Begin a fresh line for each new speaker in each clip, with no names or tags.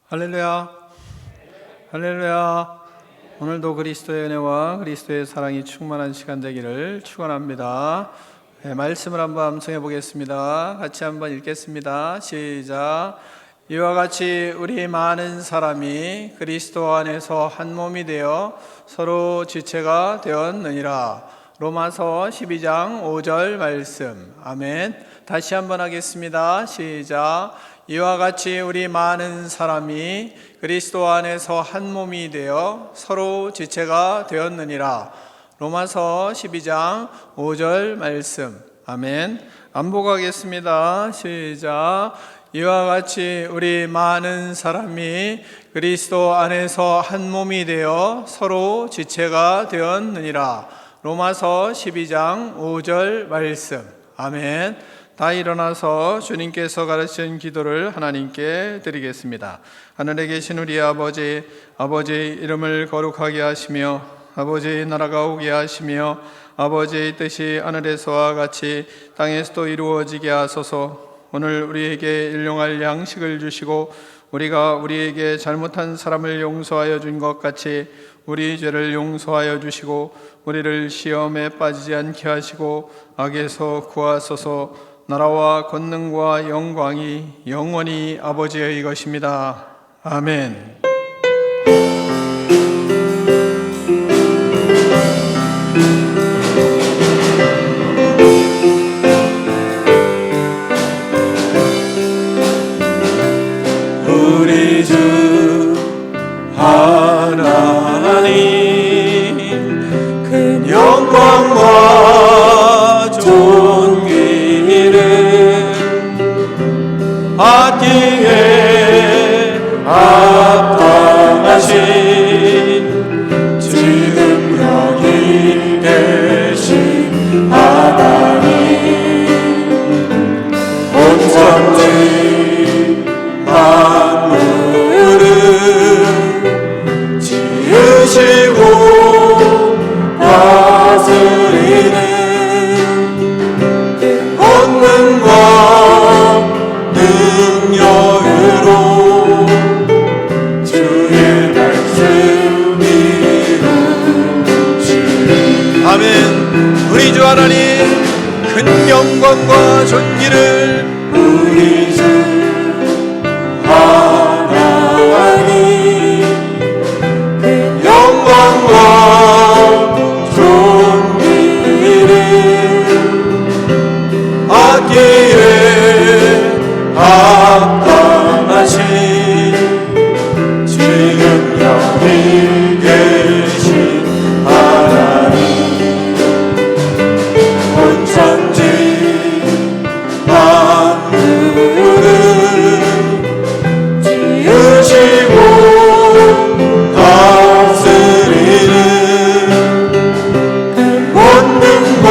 할렐루야, 할렐루야. 오늘도 그리스도의 은혜와 그리스도의 사랑이 충만한 시간 되기를 축원합니다. 말씀을 한번 암송해 보겠습니다. 같이 한번 읽겠습니다. 시작. 이와 같이 우리 많은 사람이 그리스도 안에서 한 몸이 되어 서로 지체가 되었느니라. 로마서 12장 5절 말씀. 아멘. 다시 한번 하겠습니다. 시작. 이와 같이 우리 많은 사람이 그리스도 안에서 한 몸이 되어 서로 지체가 되었느니라. 로마서 12장 5절 말씀. 아멘. 안복하겠습니다. 시작. 이와 같이 우리 많은 사람이 그리스도 안에서 한 몸이 되어 서로 지체가 되었느니라. 로마서 12장 5절 말씀. 아멘. 다 일어나서 주님께서 가르친 기도를 하나님께 드리겠습니다. 하늘에 계신 우리 아버지, 아버지의 이름을 거룩하게 하시며 아버지의 나라가 오게 하시며 아버지의 뜻이 하늘에서와 같이 땅에서도 이루어지게 하소서. 오늘 우리에게 일용할 양식을 주시고 우리가 우리에게 잘못한 사람을 용서하여 준 것 같이 우리 죄를 용서하여 주시고 우리를 시험에 빠지지 않게 하시고 악에서 구하소서. 나라와 권능과 영광이 영원히 아버지의 것입니다. 아멘.
우리 주 하나님 그 영광과 존귀를 받기에 합당하신 지금 여기 계신 하나님 온 천지 만물을 지으시고 다스리는 권능과 능력으로 주의 말씀 이루시리.
아멘. 우리 주 하나님 큰 영광과 존귀를
우리 주 하나님 그 영광과 존귀를 받기에 합당하신 지금 여기 계신 하나님 온 천지 만물을 지으시고 다스리는 권능과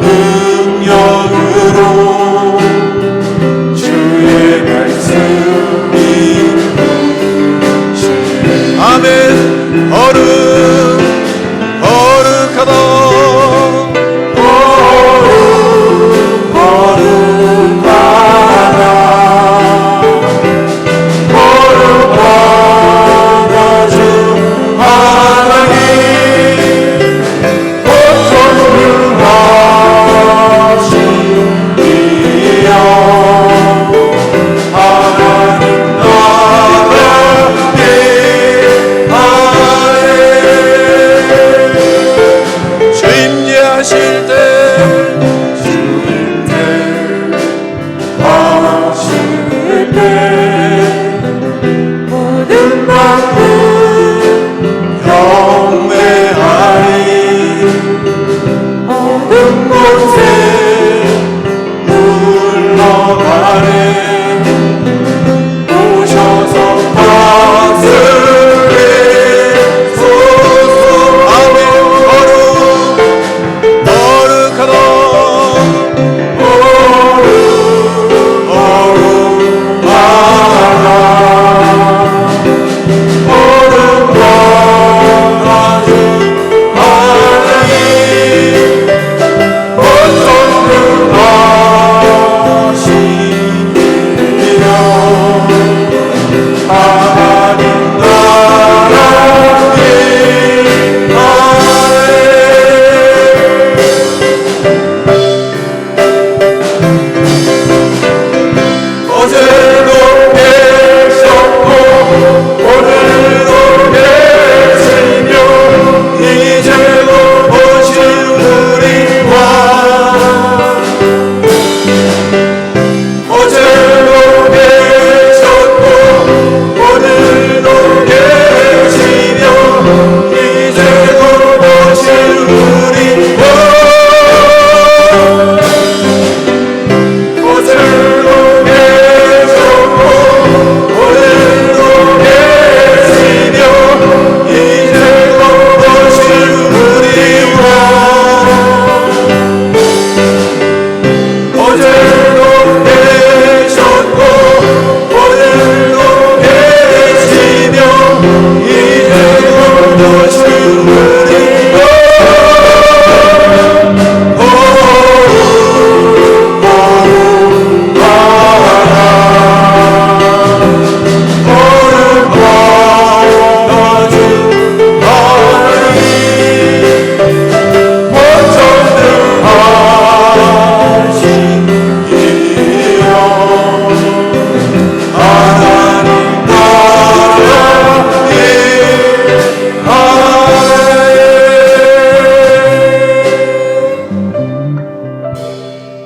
능력으로 주의 말씀이 이루시리.
아멘. 거룩하다.
거룩하다 주 하나님 전능하신 이여 하나님 나라에 하에
주임제하실 때
하실 때 모든 만물 경배하리 모든 곳에 물러가리 오셔서 다스리소서.
아멘. 거룩하다.
하나님 나라 어제도 계셨고 오늘도 계시며 이제도 오실 우리 왕 어제도 계셨고 오늘도 계시며 이제도 오실 우리 왕 어제도 계셨고 오늘도 계시며 이제도 오실 우리 왕 어제도 계셨고 오늘도 계시며 이제도 오실 우리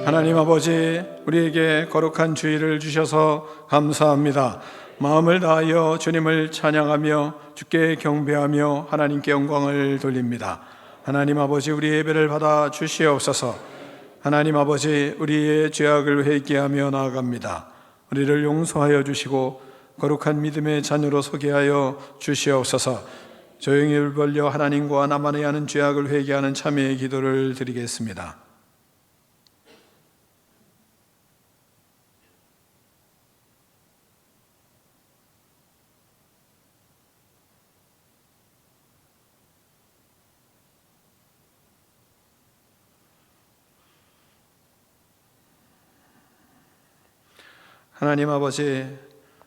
하나님 아버지, 우리에게 거룩한 주일을 주셔서 감사합니다. 마음을 다하여 주님을 찬양하며 주께 경배하며 하나님께 영광을 돌립니다. 하나님 아버지, 우리 예배를 받아 주시옵소서. 하나님 아버지, 우리의 죄악을 회개하며 나아갑니다. 우리를 용서하여 주시고 거룩한 믿음의 자녀로 서게 하여 주시옵소서. 조용히 입을 벌려 하나님과 나만의 하는 죄악을 회개하는 참회의 기도를 드리겠습니다. 하나님 아버지,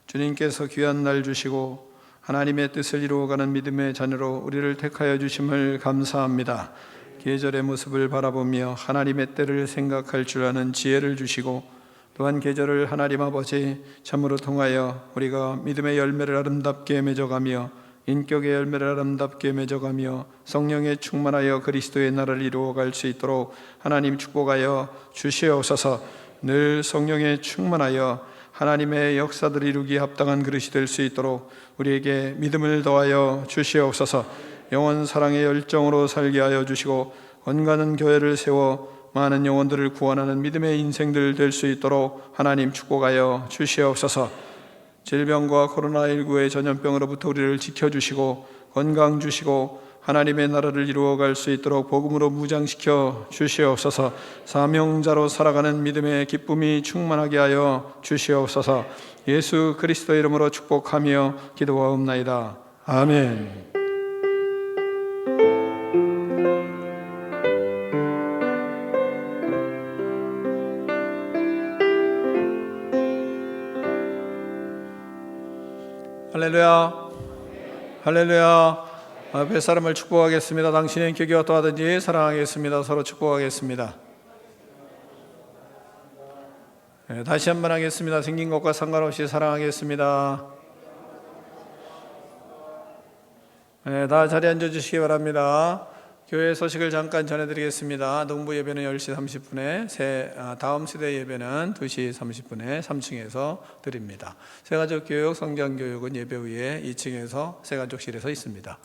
주님께서 귀한 날 주시고 하나님의 뜻을 이루어가는 믿음의 자녀로 우리를 택하여 주심을 감사합니다. 계절의 모습을 바라보며 하나님의 때를 생각할 줄 아는 지혜를 주시고 또한 계절을 하나님 아버지 참으로 통하여 우리가 믿음의 열매를 아름답게 맺어가며 인격의 열매를 아름답게 맺어가며 성령에 충만하여 그리스도의 나라를 이루어갈 수 있도록 하나님 축복하여 주시옵소서. 늘 성령에 충만하여 하나님의 역사들을 이루기에 합당한 그릇이 될 수 있도록 우리에게 믿음을 더하여 주시옵소서. 영원 사랑의 열정으로 살게 하여 주시고 건강한 교회를 세워 많은 영혼들을 구원하는 믿음의 인생들 될 수 있도록 하나님 축복하여 주시옵소서. 질병과 코로나19의 전염병으로부터 우리를 지켜주시고 건강 주시고 하나님의 나라를 이루어갈 수 있도록 복음으로 무장시켜 주시옵소서. 사명자로 살아가는 믿음의 기쁨이 충만하게 하여 주시옵소서. 예수 그리스도의 이름으로 축복하며 기도하옵나이다. 아멘. 할렐루야. 할렐루야. 앞에 사람을 축복하겠습니다. 당신의 인격이 어떠하든지 사랑하겠습니다. 서로 축복하겠습니다. 다시 한번 하겠습니다. 생긴 것과 상관없이 사랑하겠습니다. 다 자리에 앉아주시기 바랍니다. 교회 소식을 잠깐 전해드리겠습니다. 농부 예배는 10시 30분에 다음 세대 예배는 2시 30분에 3층에서 드립니다. 새가족교육, 성경교육은 예배 후에 2층에서 새가족실에서 있습니다.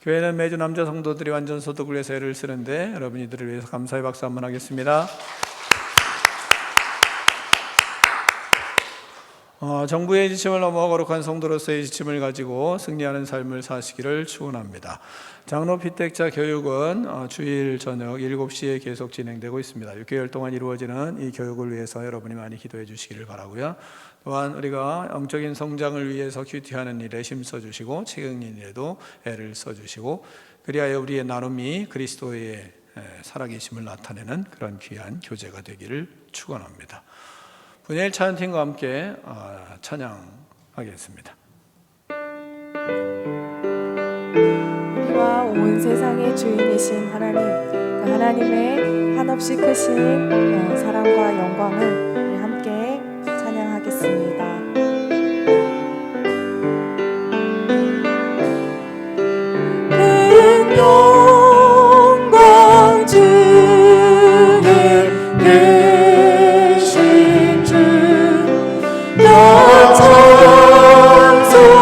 교회는 매주 남자 성도들이 완전 소득을 위해서 애를 쓰는데 여러분 이들을 위해서 감사의 박수 한번 하겠습니다. 정부의 지침을 넘어 거룩한 성도로서의 지침을 가지고 승리하는 삶을 사시기를 축원합니다. 장로 피택자 교육은 주일 저녁 7시에 계속 진행되고 있습니다. 6개월 동안 이루어지는 이 교육을 위해서 여러분이 많이 기도해 주시기를 바라고요. 또한 우리가 영적인 성장을 위해서 큐티하는 일에 힘써주시고 책 읽는 일에도 애를 써주시고 그리하여 우리의 나눔이 그리스도의 살아계심을 나타내는 그런 귀한 교제가 되기를 축원합니다. 분야일 찬양팀과 함께 찬양하겠습니다.
세상의 주인이신 하나님, 그 하나님의 한없이 크신 사랑과 영광을 우리 함께 찬양하겠습니다. 큰 영광 주에 계신 주, 나 찬송합니다.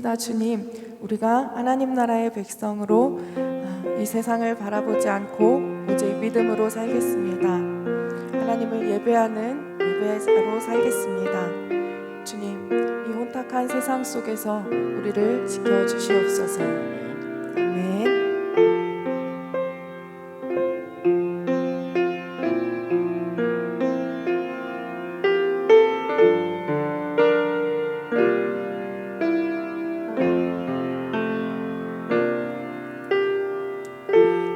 믿습니다. 주님, 우리가 하나님 나라의 백성으로 이 세상을 바라보지 않고 오직 믿음으로 살겠습니다. 하나님을 예배하는 예배자로 살겠습니다. 주님, 이 혼탁한 세상 속에서 우리를 지켜주시옵소서. 아멘.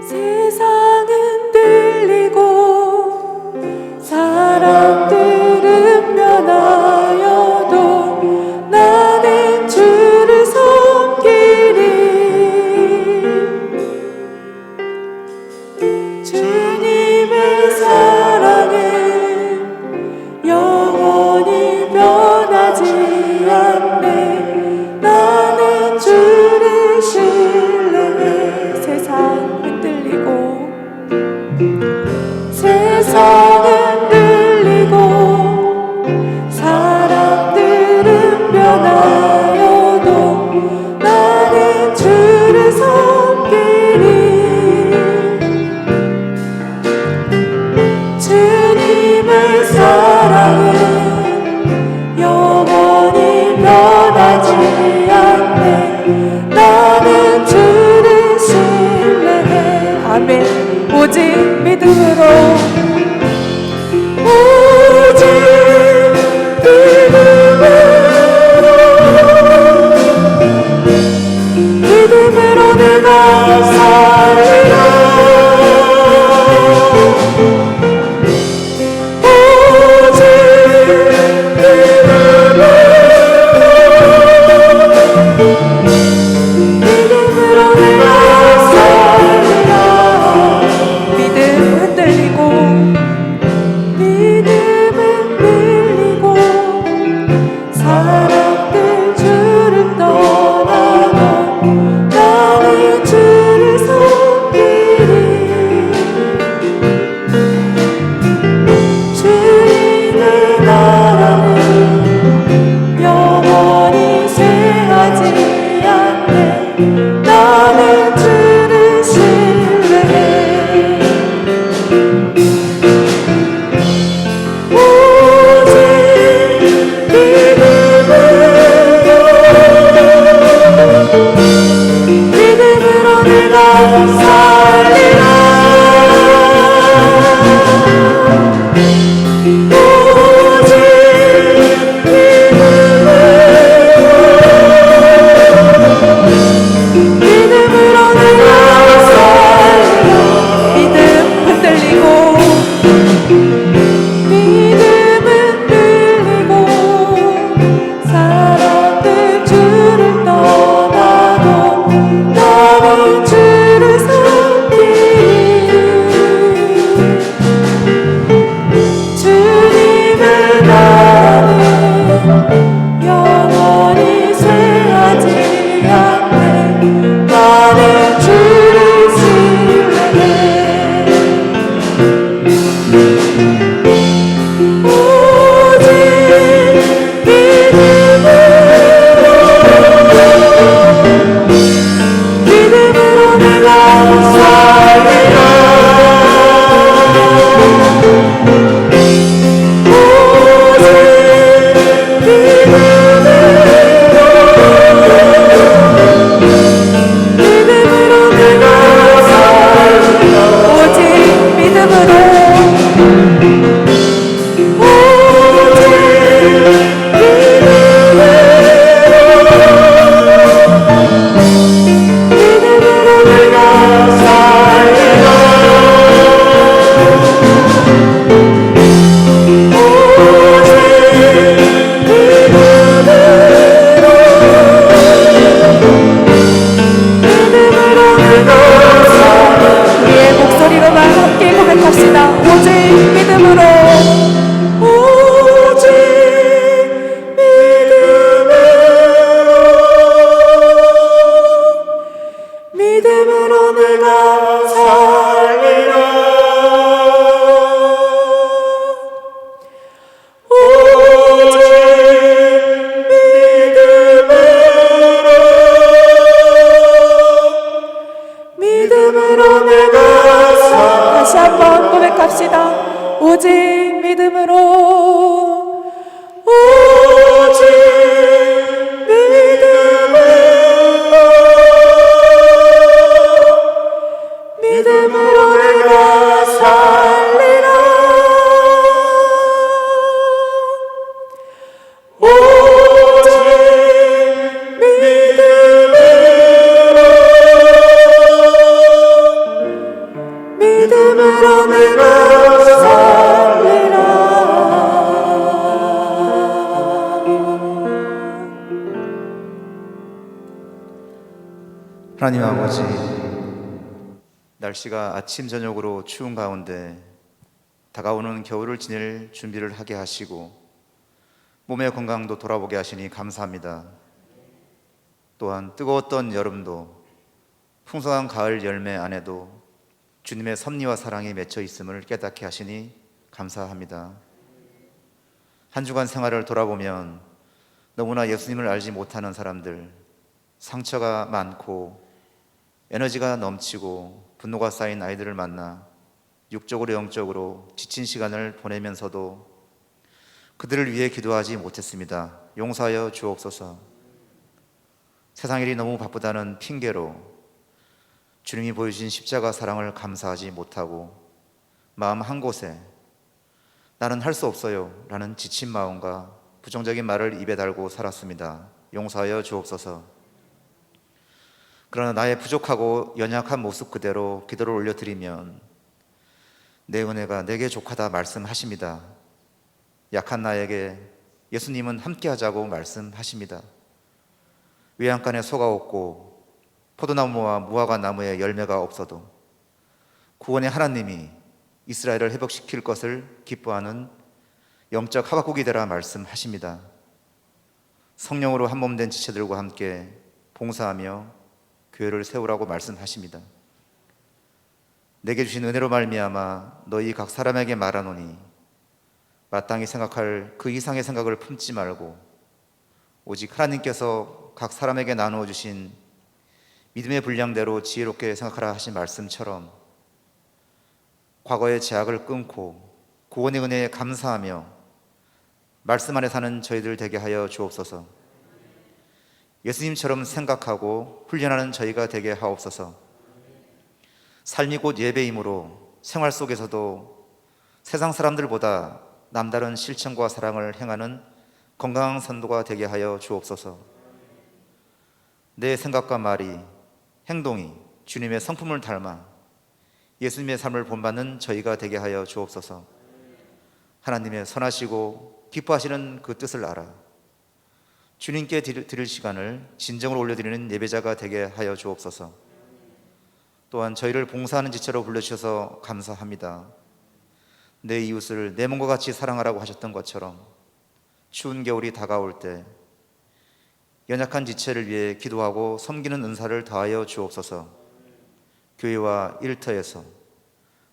세상은 들리고 사람들은 변하여도 나는 주를 섬기리. 주님의 사랑은 영원히 변하지 않네. 나는 주를 신뢰해. 세상은 들리고 사람들은 변하여도 나는 주를 섬기리. 주님의 사랑은 영원히 변하지 않네. 나는 주를 신뢰해. 아멘. 오직 믿음으로, 오직 믿음으로 내가 살리라. 오직 믿음으로 내가 살리라.
하나님 아버지, 날씨가 아침 저녁으로 추운 가운데 다가오는 겨울을 지낼 준비를 하게 하시고 몸의 건강도 돌아보게 하시니 감사합니다. 또한 뜨거웠던 여름도 풍성한 가을 열매 안에도 주님의 섭리와 사랑이 맺혀 있음을 깨닫게 하시니 감사합니다. 한 주간 생활을 돌아보면 너무나 예수님을 알지 못하는 사람들, 상처가 많고 에너지가 넘치고 분노가 쌓인 아이들을 만나 육적으로 영적으로 지친 시간을 보내면서도 그들을 위해 기도하지 못했습니다. 용서하여 주옵소서. 세상 일이 너무 바쁘다는 핑계로 주님이 보여주신 십자가 사랑을 감사하지 못하고 마음 한 곳에 나는 할 수 없어요 라는 지친 마음과 부정적인 말을 입에 달고 살았습니다. 용서하여 주옵소서. 그러나 나의 부족하고 연약한 모습 그대로 기도를 올려드리면 내 은혜가 내게 족하다 말씀하십니다. 약한 나에게 예수님은 함께하자고 말씀하십니다. 외양간에 소가 없고 포도나무와 무화과 나무에 열매가 없어도 구원의 하나님이 이스라엘을 회복시킬 것을 기뻐하는 영적 하박국이 되라 말씀하십니다. 성령으로 한 몸 된 지체들과 함께 봉사하며 교회를 세우라고 말씀하십니다. 내게 주신 은혜로 말미암아 너희 각 사람에게 말하노니 마땅히 생각할 그 이상의 생각을 품지 말고 오직 하나님께서 각 사람에게 나누어 주신 믿음의 분량대로 지혜롭게 생각하라 하신 말씀처럼 과거의 제약을 끊고 구원의 은혜에 감사하며 말씀 안에 사는 저희들 되게 하여 주옵소서. 예수님처럼 생각하고 훈련하는 저희가 되게 하옵소서. 삶이 곧 예배이므로 생활 속에서도 세상 사람들보다 남다른 실천과 사랑을 행하는 건강한 선도가 되게 하여 주옵소서. 내 생각과 말이, 행동이 주님의 성품을 닮아 예수님의 삶을 본받는 저희가 되게 하여 주옵소서. 하나님의 선하시고 기뻐하시는 그 뜻을 알아 주님께 드릴 시간을 진정으로 올려드리는 예배자가 되게 하여 주옵소서. 또한 저희를 봉사하는 지체로 불러주셔서 감사합니다. 내 이웃을 내 몸과 같이 사랑하라고 하셨던 것처럼 추운 겨울이 다가올 때 연약한 지체를 위해 기도하고 섬기는 은사를 더하여 주옵소서. 교회와 일터에서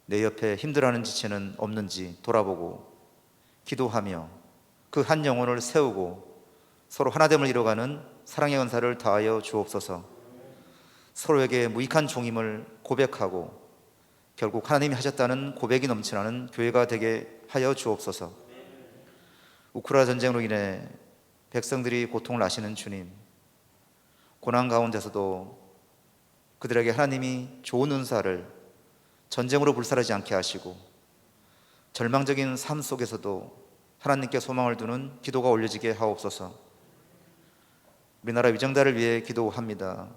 내 옆에 힘들어하는 지체는 없는지 돌아보고 기도하며 그 한 영혼을 세우고 서로 하나됨을 이뤄가는 사랑의 은사를 더하여 주옵소서. 서로에게 무익한 종임을 고백하고 결국 하나님이 하셨다는 고백이 넘쳐나는 교회가 되게 하여 주옵소서. 우크라이나 전쟁으로 인해 백성들이 고통을 아시는 주님, 고난 가운데서도 그들에게 하나님이 좋은 은사를 전쟁으로 불살하지 않게 하시고 절망적인 삶 속에서도 하나님께 소망을 두는 기도가 올려지게 하옵소서. 우리나라 위정자를 위해 기도합니다.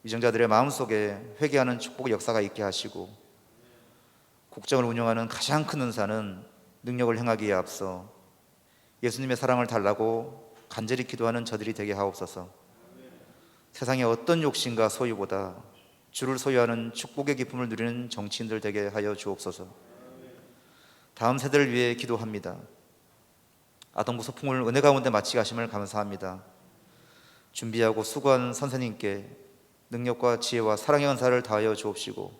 위정자들의 마음속에 회개하는 축복의 역사가 있게 하시고 국정을 운영하는 가장 큰 은사는 능력을 행하기에 앞서 예수님의 사랑을 달라고 간절히 기도하는 저들이 되게 하옵소서. 세상의 어떤 욕심과 소유보다 주를 소유하는 축복의 기쁨을 누리는 정치인들 되게 하여 주옵소서. 다음 세대를 위해 기도합니다. 아동부 소풍을 은혜 가운데 마치게 하심을 감사합니다. 준비하고 수고한 선생님께 능력과 지혜와 사랑의 은사를 다하여 주옵시고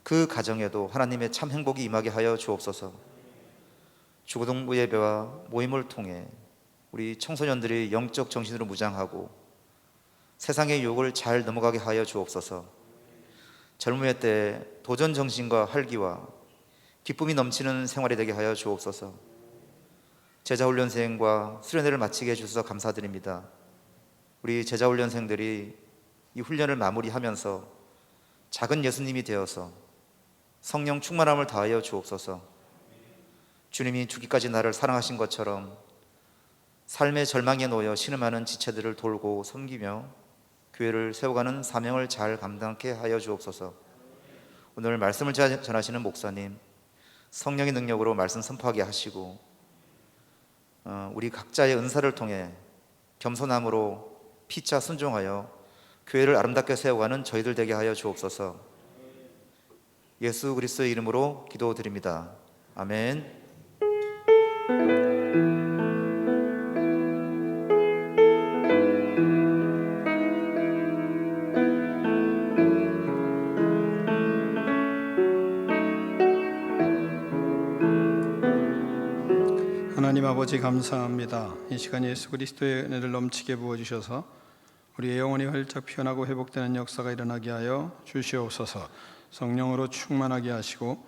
그 가정에도 하나님의 참 행복이 임하게 하여 주옵소서. 주거동부 예배와 모임을 통해 우리 청소년들이 영적 정신으로 무장하고 세상의 유혹을 잘 넘어가게 하여 주옵소서. 젊음의 때 도전 정신과 활기와 기쁨이 넘치는 생활이 되게 하여 주옵소서. 제자훈련생과 수련회를 마치게 해주셔서 감사드립니다. 우리 제자훈련생들이 이 훈련을 마무리하면서 작은 예수님이 되어서 성령 충만함을 다하여 주옵소서. 주님이 죽기까지 나를 사랑하신 것처럼 삶의 절망에 놓여 신음하는 지체들을 돌고 섬기며 교회를 세워가는 사명을 잘 감당케 하여 주옵소서. 오늘 말씀을 전하시는 목사님, 성령의 능력으로 말씀 선포하게 하시고 우리 각자의 은사를 통해 겸손함으로 피차 순종하여 교회를 아름답게 세워가는 저희들 되게 하여 주옵소서. 예수 그리스도의 이름으로 기도드립니다. 아멘.
하나님 아버지 감사합니다. 이 시간 예수 그리스도의 은혜를 넘치게 부어주셔서 우리의 영혼이 활짝 피어나고 회복되는 역사가 일어나게 하여 주시옵소서. 성령으로 충만하게 하시고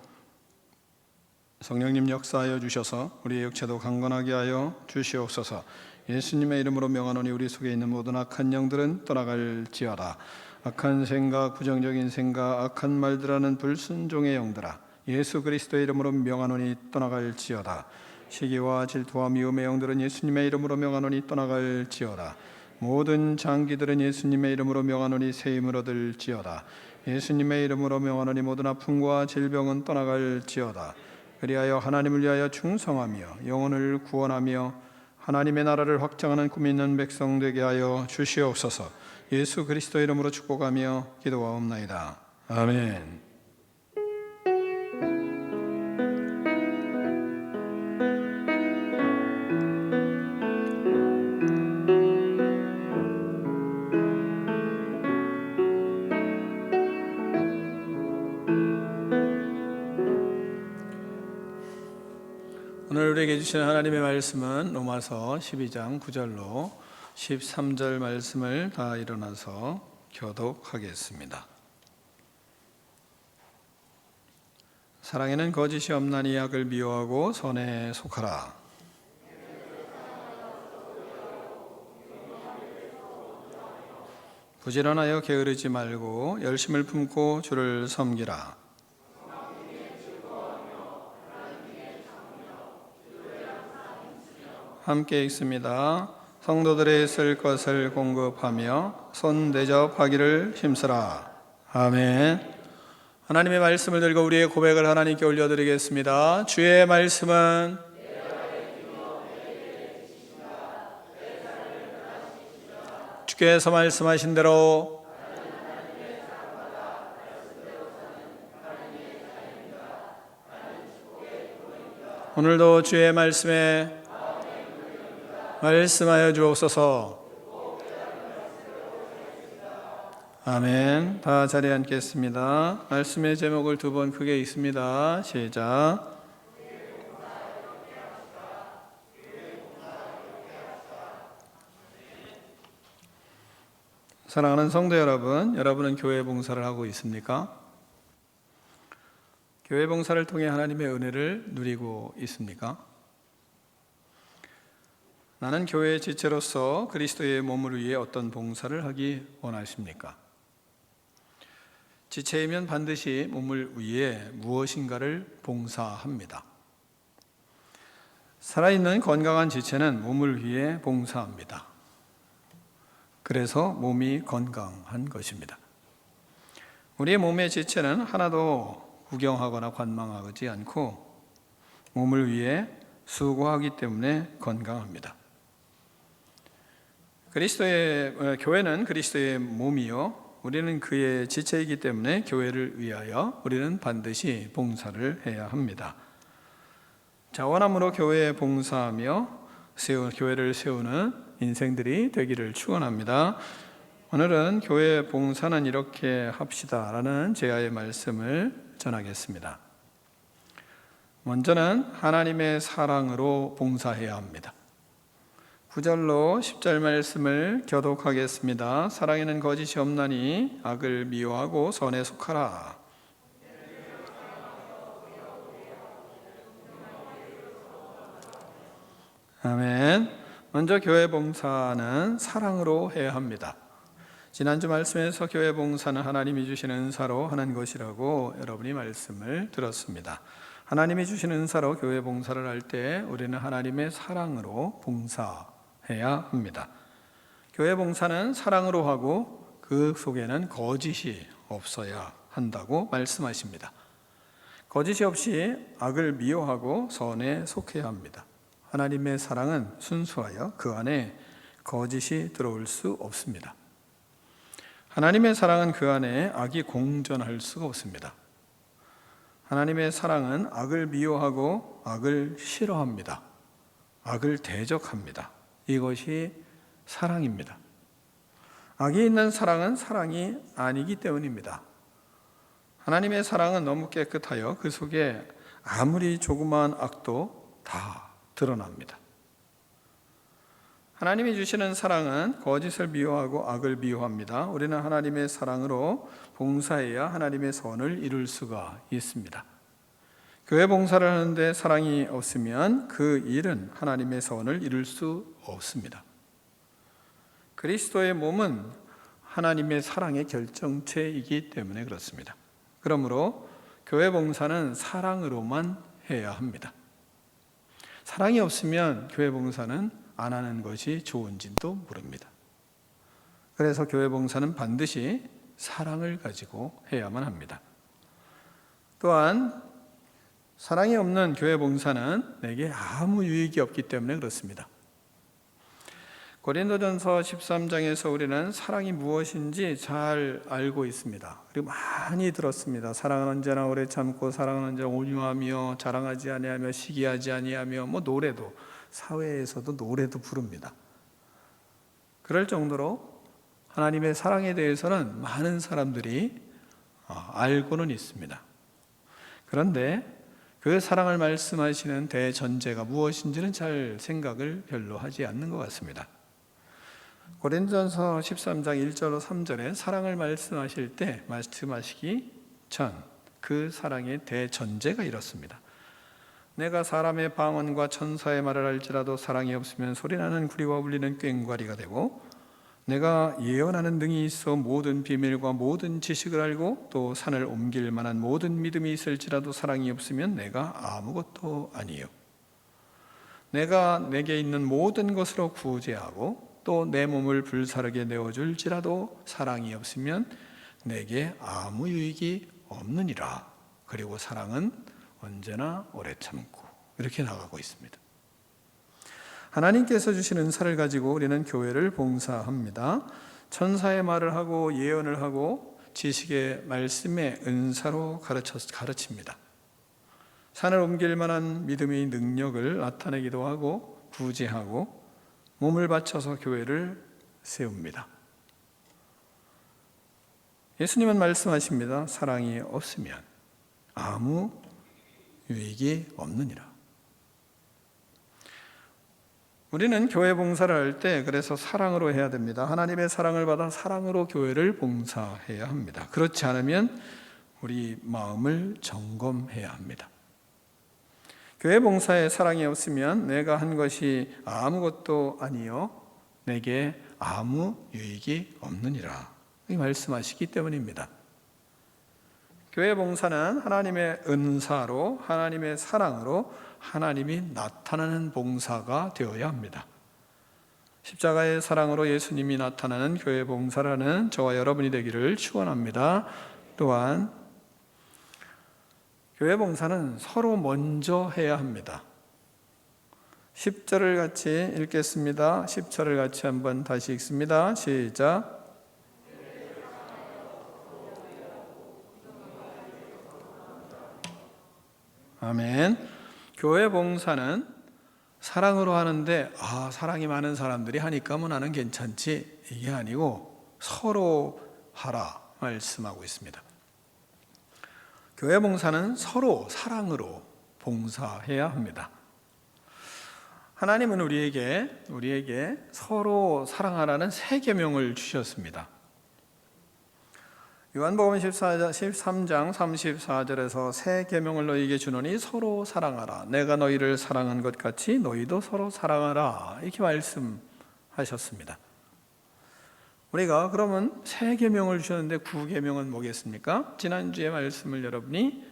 성령님 역사하여 주셔서 우리의 육체도 강건하게 하여 주시옵소서. 예수님의 이름으로 명하노니 우리 속에 있는 모든 악한 영들은 떠나갈지어다. 악한 생각, 부정적인 생각, 악한 말들하는 불순종의 영들아, 예수 그리스도의 이름으로 명하노니 떠나갈지어다. 시기와 질투와 미움의 영들은 예수님의 이름으로 명하노니 떠나갈지어다. 모든 장기들은 예수님의 이름으로 명하노니 새 힘을 얻을지어다. 예수님의 이름으로 명하노니 모든 아픔과 질병은 떠나갈지어다. 그리하여 하나님을 위하여 충성하며 영혼을 구원하며 하나님의 나라를 확장하는 꿈이 있는 백성 되게 하여 주시옵소서. 예수 그리스도의 이름으로 축복하며 기도하옵나이다. 아멘. 오늘 우리에게 주신 하나님의 말씀은 로마서 12장 9절로 13절 말씀을 다 일어나서 교독하겠습니다. 사랑에는 거짓이 없나니 악을 미워하고 선에 속하라. 부지런하여 게으르지 말고 열심을 품고 주를 섬기라. 함께 읽습니다. 성도들의 쓸 것을 공급하며 손 대접하기를 힘쓰라. 아멘. 하나님의 말씀을 들고 우리의 고백을 하나님께 올려드리겠습니다. 주의 말씀은 주께서 말씀하신 대로 오늘도 주의 말씀에 말씀하여 주옵소서. 아멘. 다 자리에 앉겠습니다. 말씀의 제목을 두 번 크게 읽습니다. 시작. 사랑하는 성도 여러분, 여러분은 교회 봉사를 하고 있습니까? 교회 봉사를 통해 하나님의 은혜를 누리고 있습니까? 나는 교회의 지체로서 그리스도의 몸을 위해 어떤 봉사를 하기 원하십니까? 지체이면 반드시 몸을 위해 무엇인가를 봉사합니다. 살아있는 건강한 지체는 몸을 위해 봉사합니다. 그래서 몸이 건강한 것입니다. 우리의 몸의 지체는 하나도 구경하거나 관망하지 않고 몸을 위해 수고하기 때문에 건강합니다. 교회는 그리스도의 몸이요, 우리는 그의 지체이기 때문에 교회를 위하여 우리는 반드시 봉사를 해야 합니다. 자원함으로 교회에 봉사하며 교회를 세우는 인생들이 되기를 축원합니다. 오늘은 교회 봉사는 이렇게 합시다라는 제아의 말씀을 전하겠습니다. 먼저는 하나님의 사랑으로 봉사해야 합니다. 9절로 10절 말씀을 교독하겠습니다. 사랑에는 거짓이 없나니 악을 미워하고 선에 속하라. 아멘. 먼저 교회 봉사는 사랑으로 해야 합니다. 지난주 말씀에서 교회 봉사는 하나님이 주신 은사로 하는 것이라고 여러분이 말씀을 들었습니다. 하나님이 주신 은사로 교회 봉사를 할 때 우리는 하나님의 사랑으로 봉사해야 합니다. 교회 봉사는 사랑으로 하고 그 속에는 거짓이 없어야 한다고 말씀하십니다. 거짓이 없이 악을 미워하고 선에 속해야 합니다. 하나님의 사랑은 순수하여 그 안에 거짓이 들어올 수 없습니다. 하나님의 사랑은 그 안에 악이 공존할 수가 없습니다. 하나님의 사랑은 악을 미워하고 악을 싫어합니다. 악을 대적합니다. 이것이 사랑입니다. 악이 있는 사랑은 사랑이 아니기 때문입니다. 하나님의 사랑은 너무 깨끗하여 그 속에 아무리 조그마한 악도 다 드러납니다. 하나님이 주시는 사랑은 거짓을 미워하고 악을 미워합니다. 우리는 하나님의 사랑으로 봉사해야 하나님의 선을 이룰 수가 있습니다. 교회 봉사를 하는데 사랑이 없으면 그 일은 하나님의 선을 이룰 수 없습니다. 그리스도의 몸은 하나님의 사랑의 결정체이기 때문에 그렇습니다. 그러므로 교회 봉사는 사랑으로만 해야 합니다. 사랑이 없으면 교회 봉사는 안 하는 것이 좋은지도 모릅니다. 그래서 교회 봉사는 반드시 사랑을 가지고 해야만 합니다. 또한 사랑이 없는 교회 봉사는 내게 아무 유익이 없기 때문에 그렇습니다. 고린도전서 13장에서 우리는 사랑이 무엇인지 잘 알고 있습니다. 그리고 많이 들었습니다. 사랑은 언제나 오래 참고 사랑은 언제나 온유하며 자랑하지 아니하며 시기하지 아니하며 노래도 사회에서도 노래도 부릅니다. 그럴 정도로 하나님의 사랑에 대해서는 많은 사람들이 알고는 있습니다. 그런데 그 사랑을 말씀하시는 대전제가 무엇인지는 잘 생각을 별로 하지 않는 것 같습니다. 고린도전서 13장 1절로 3절에 사랑을 말씀하실 때 말씀하시기 전 그 사랑의 대전제가 이렇습니다. 내가 사람의 방언과 천사의 말을 알지라도 사랑이 없으면 소리나는 구리와 울리는 꽹과리가 되고 내가 예언하는 능이 있어 모든 비밀과 모든 지식을 알고 또 산을 옮길 만한 모든 믿음이 있을지라도 사랑이 없으면 내가 아무것도 아니요. 내가 내게 있는 모든 것으로 구제하고 또 내 몸을 불사르게 내어줄지라도 사랑이 없으면 내게 아무 유익이 없느니라. 그리고 사랑은 언제나 오래 참고 이렇게 나가고 있습니다. 하나님께서 주신 은사를 가지고 우리는 교회를 봉사합니다. 천사의 말을 하고 예언을 하고 지식의 말씀의 은사로 가르칩니다. 산을 옮길 만한 믿음의 능력을 나타내기도 하고 구제하고 몸을 바쳐서 교회를 세웁니다. 예수님은 말씀하십니다. 사랑이 없으면 아무 유익이 없느니라. 우리는 교회 봉사를 할 때 그래서 사랑으로 해야 됩니다. 하나님의 사랑을 받아 사랑으로 교회를 봉사해야 합니다. 그렇지 않으면 우리 마음을 점검해야 합니다. 교회 봉사에 사랑이 없으면 내가 한 것이 아무것도 아니요 내게 아무 유익이 없느니라 이 말씀하시기 때문입니다. 교회 봉사는 하나님의 은사로 하나님의 사랑으로 하나님이 나타나는 봉사가 되어야 합니다. 십자가의 사랑으로 예수님이 나타나는 교회 봉사라는 저와 여러분이 되기를 축원합니다. 또한 교회 봉사는 서로 먼저 해야 합니다. 10절을 같이 읽겠습니다. 10절을 같이 한번 다시 읽습니다. 시작. 아멘. 교회 봉사는 사랑으로 하는데 사랑이 많은 사람들이 하니까 나는 괜찮지 이게 아니고 서로 하라 말씀하고 있습니다. 교회 봉사는 서로 사랑으로 봉사해야 합니다. 하나님은 우리에게 서로 사랑하라는 세 계명을 주셨습니다. 요한복음 13장 34절에서 새 계명을 너희에게 주노니 서로 사랑하라. 내가 너희를 사랑한 것 같이 너희도 서로 사랑하라. 이렇게 말씀하셨습니다. 우리가 그러면 새 계명을 주셨는데 구계명은 뭐겠습니까? 지난주에 말씀을 여러분이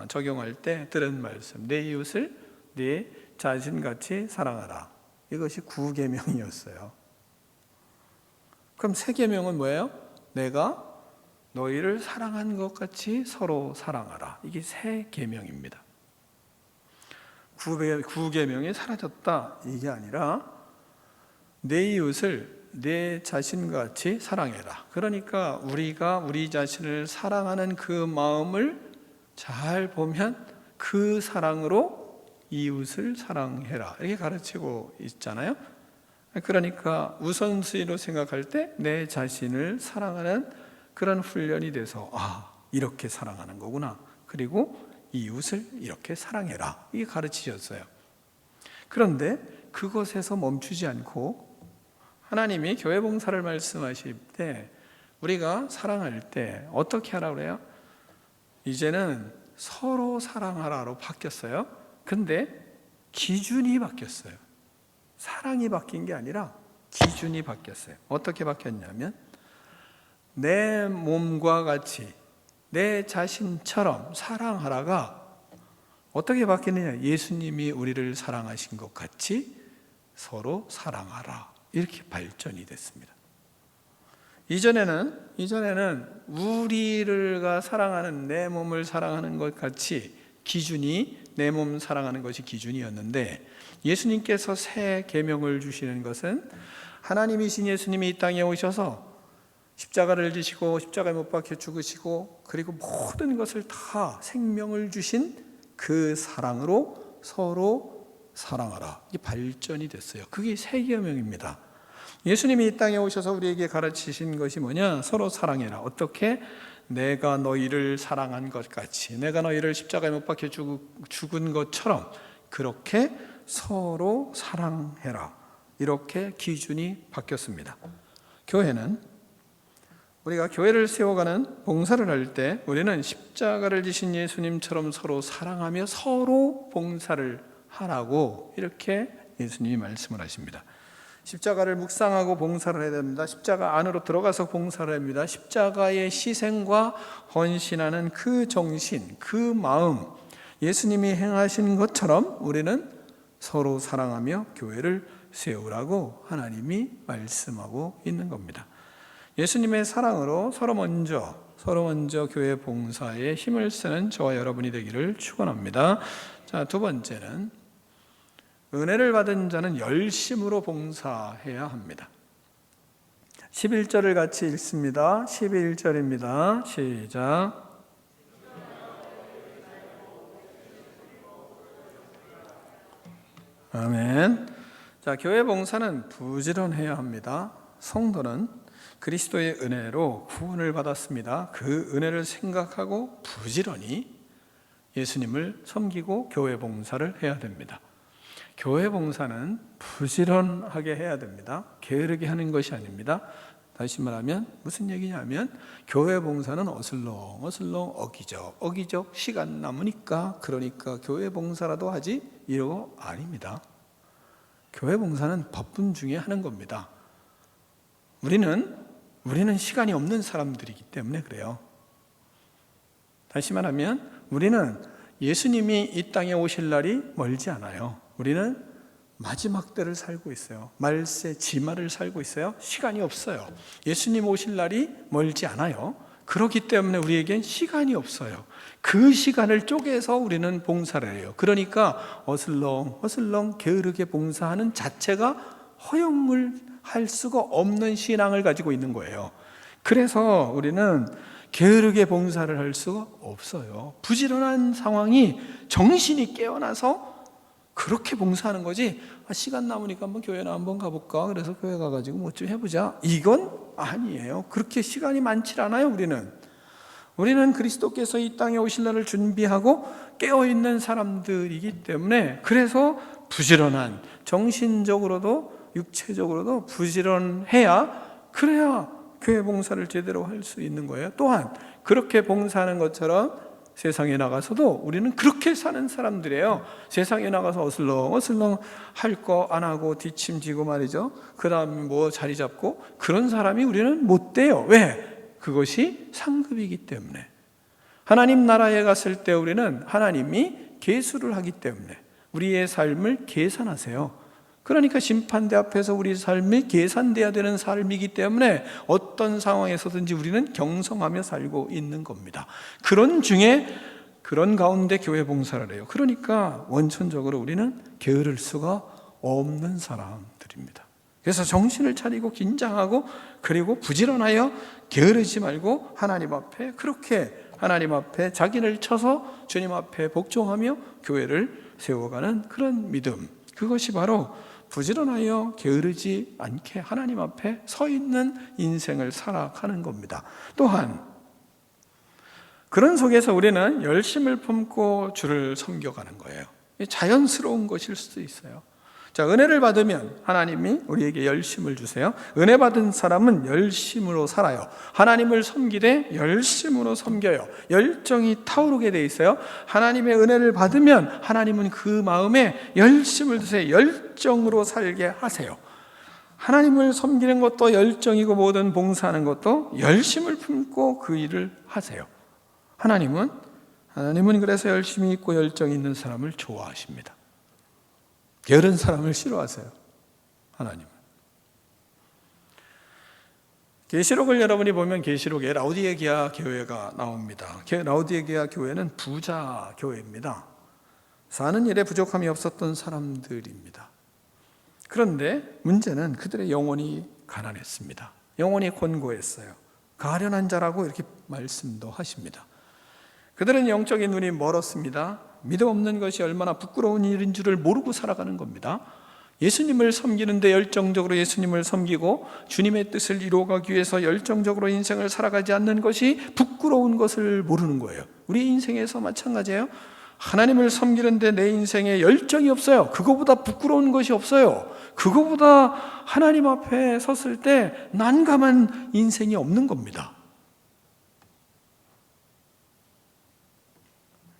적용할 때 들은 말씀. 내 이웃을 내 자신같이 사랑하라. 이것이 구계명이었어요. 그럼 새 계명은 뭐예요? 내가 너희를 사랑한 것 같이 서로 사랑하라. 이게 새 계명입니다. 구계명이 사라졌다 이게 아니라 내 이웃을 내 자신과 같이 사랑해라. 그러니까 우리가 우리 자신을 사랑하는 그 마음을 잘 보면 그 사랑으로 이웃을 사랑해라, 이렇게 가르치고 있잖아요. 그러니까 우선순위로 생각할 때 내 자신을 사랑하는 그런 훈련이 돼서 이렇게 사랑하는 거구나. 그리고 이웃을 이렇게 사랑해라, 이게 가르치셨어요. 그런데 그것에서 멈추지 않고 하나님이 교회 봉사를 말씀하실 때 우리가 사랑할 때 어떻게 하라고 그래요? 이제는 서로 사랑하라로 바뀌었어요. 근데 기준이 바뀌었어요. 사랑이 바뀐 게 아니라 기준이 바뀌었어요. 어떻게 바뀌었냐면 내 몸과 같이 내 자신처럼 사랑하라가 어떻게 바뀌느냐, 예수님이 우리를 사랑하신 것 같이 서로 사랑하라, 이렇게 발전이 됐습니다. 이전에는 우리가 사랑하는, 내 몸을 사랑하는 것 같이 기준이, 내 몸 사랑하는 것이 기준이었는데, 예수님께서 새 계명을 주시는 것은 하나님이신 예수님이 이 땅에 오셔서 십자가를 지시고 십자가에 못 박혀 죽으시고 그리고 모든 것을 다 생명을 주신 그 사랑으로 서로 사랑하라, 이게 발전이 됐어요. 그게 새 계명입니다. 예수님이 이 땅에 오셔서 우리에게 가르치신 것이 뭐냐? 서로 사랑해라. 어떻게? 내가 너희를 사랑한 것 같이, 내가 너희를 십자가에 못 박혀 죽은 것처럼 그렇게 서로 사랑해라, 이렇게 기준이 바뀌었습니다. 교회는, 우리가 교회를 세워가는 봉사를 할 때 우리는 십자가를 지신 예수님처럼 서로 사랑하며 서로 봉사를 하라고 이렇게 예수님이 말씀을 하십니다. 십자가를 묵상하고 봉사를 해야 됩니다. 십자가 안으로 들어가서 봉사를 합니다. 십자가의 희생과 헌신하는 그 정신, 그 마음, 예수님이 행하신 것처럼 우리는 서로 사랑하며 교회를 세우라고 하나님이 말씀하고 있는 겁니다. 예수님의 사랑으로 서로 먼저 교회 봉사에 힘을 쓰는 저와 여러분이 되기를 축원합니다. 자, 두 번째는 은혜를 받은 자는 열심으로 봉사해야 합니다. 11절을 같이 읽습니다. 11절입니다. 시작. 아멘. 자, 교회 봉사는 부지런해야 합니다. 성도는 그리스도의 은혜로 구원을 받았습니다. 그 은혜를 생각하고 부지런히 예수님을 섬기고 교회 봉사를 해야 됩니다. 교회 봉사는 부지런하게 해야 됩니다. 게으르게 하는 것이 아닙니다. 다시 말하면 무슨 얘기냐면 교회 봉사는 어슬렁 어기적 시간 남으니까 그러니까 교회 봉사라도 하지, 이러고 아닙니다. 교회 봉사는 바쁜 중에 하는 겁니다. 우리는 시간이 없는 사람들이기 때문에 그래요. 다시 말하면 우리는 예수님이 이 땅에 오실 날이 멀지 않아요. 우리는 마지막 때를 살고 있어요. 말세 지말을 살고 있어요. 시간이 없어요. 예수님 오실 날이 멀지 않아요. 그렇기 때문에 우리에겐 시간이 없어요. 그 시간을 쪼개서 우리는 봉사를 해요. 그러니까 어슬렁 게으르게 봉사하는 자체가 허용을 할 수가 없는 신앙을 가지고 있는 거예요. 그래서 우리는 게으르게 봉사를 할 수가 없어요. 부지런한 상황이 정신이 깨어나서 그렇게 봉사하는 거지, 시간 남으니까 한번 교회나 한번 가볼까, 그래서 교회 가가지고 뭐 좀 해보자, 이건 아니에요. 그렇게 시간이 많지 않아요. 우리는 그리스도께서 이 땅에 오실 날을 준비하고 깨어있는 사람들이기 때문에, 그래서 부지런한, 정신적으로도 육체적으로도 부지런해야, 그래야 교회 봉사를 제대로 할 수 있는 거예요. 또한 그렇게 봉사하는 것처럼 세상에 나가서도 우리는 그렇게 사는 사람들이에요. 세상에 나가서 어슬렁 할 거 안 하고 뒷짐지고 말이죠. 그 다음에 뭐 자리 잡고 그런 사람이 우리는 못 돼요. 왜? 그것이 상급이기 때문에. 하나님 나라에 갔을 때 우리는 하나님이 계수를 하기 때문에 우리의 삶을 계산하세요. 그러니까 심판대 앞에서 우리 삶이 계산돼야 되는 삶이기 때문에 어떤 상황에서든지 우리는 경성하며 살고 있는 겁니다. 그런 가운데 교회 봉사를 해요. 그러니까 원천적으로 우리는 게으를 수가 없는 사람들입니다. 그래서 정신을 차리고 긴장하고 그리고 부지런하여 게으르지 말고 하나님 앞에 그렇게 하나님 앞에 자기를 쳐서 주님 앞에 복종하며 교회를 세워가는 그런 믿음, 그것이 바로 부지런하여 게으르지 않게 하나님 앞에 서 있는 인생을 살아가는 겁니다. 또한 그런 속에서 우리는 열심을 품고 주를 섬겨가는 거예요. 자연스러운 것일 수도 있어요. 자, 은혜를 받으면 하나님이 우리에게 열심을 주세요. 은혜 받은 사람은 열심으로 살아요. 하나님을 섬기되 열심으로 섬겨요. 열정이 타오르게 돼 있어요. 하나님의 은혜를 받으면 하나님은 그 마음에 열심을 주세요. 열정으로 살게 하세요. 하나님을 섬기는 것도 열정이고 모든 봉사하는 것도 열심을 품고 그 일을 하세요. 하나님은 그래서 열심히 있고 열정이 있는 사람을 좋아하십니다. 게으른 사람을 싫어하세요. 하나님은. 계시록을 여러분이 보면 계시록에 라우디게아 교회가 나옵니다. 라우디게아 교회는 부자 교회입니다. 사는 일에 부족함이 없었던 사람들입니다. 그런데 문제는 그들의 영혼이 가난했습니다. 영혼이 곤고했어요. 가련한 자라고 이렇게 말씀도 하십니다. 그들은 영적인 눈이 멀었습니다. 믿음 없는 것이 얼마나 부끄러운 일인 줄을 모르고 살아가는 겁니다. 예수님을 섬기는데 열정적으로 예수님을 섬기고 주님의 뜻을 이루어가기 위해서 열정적으로 인생을 살아가지 않는 것이 부끄러운 것을 모르는 거예요. 우리 인생에서 마찬가지예요. 하나님을 섬기는데 내 인생에 열정이 없어요. 그거보다 부끄러운 것이 없어요. 그거보다 하나님 앞에 섰을 때 난감한 인생이 없는 겁니다.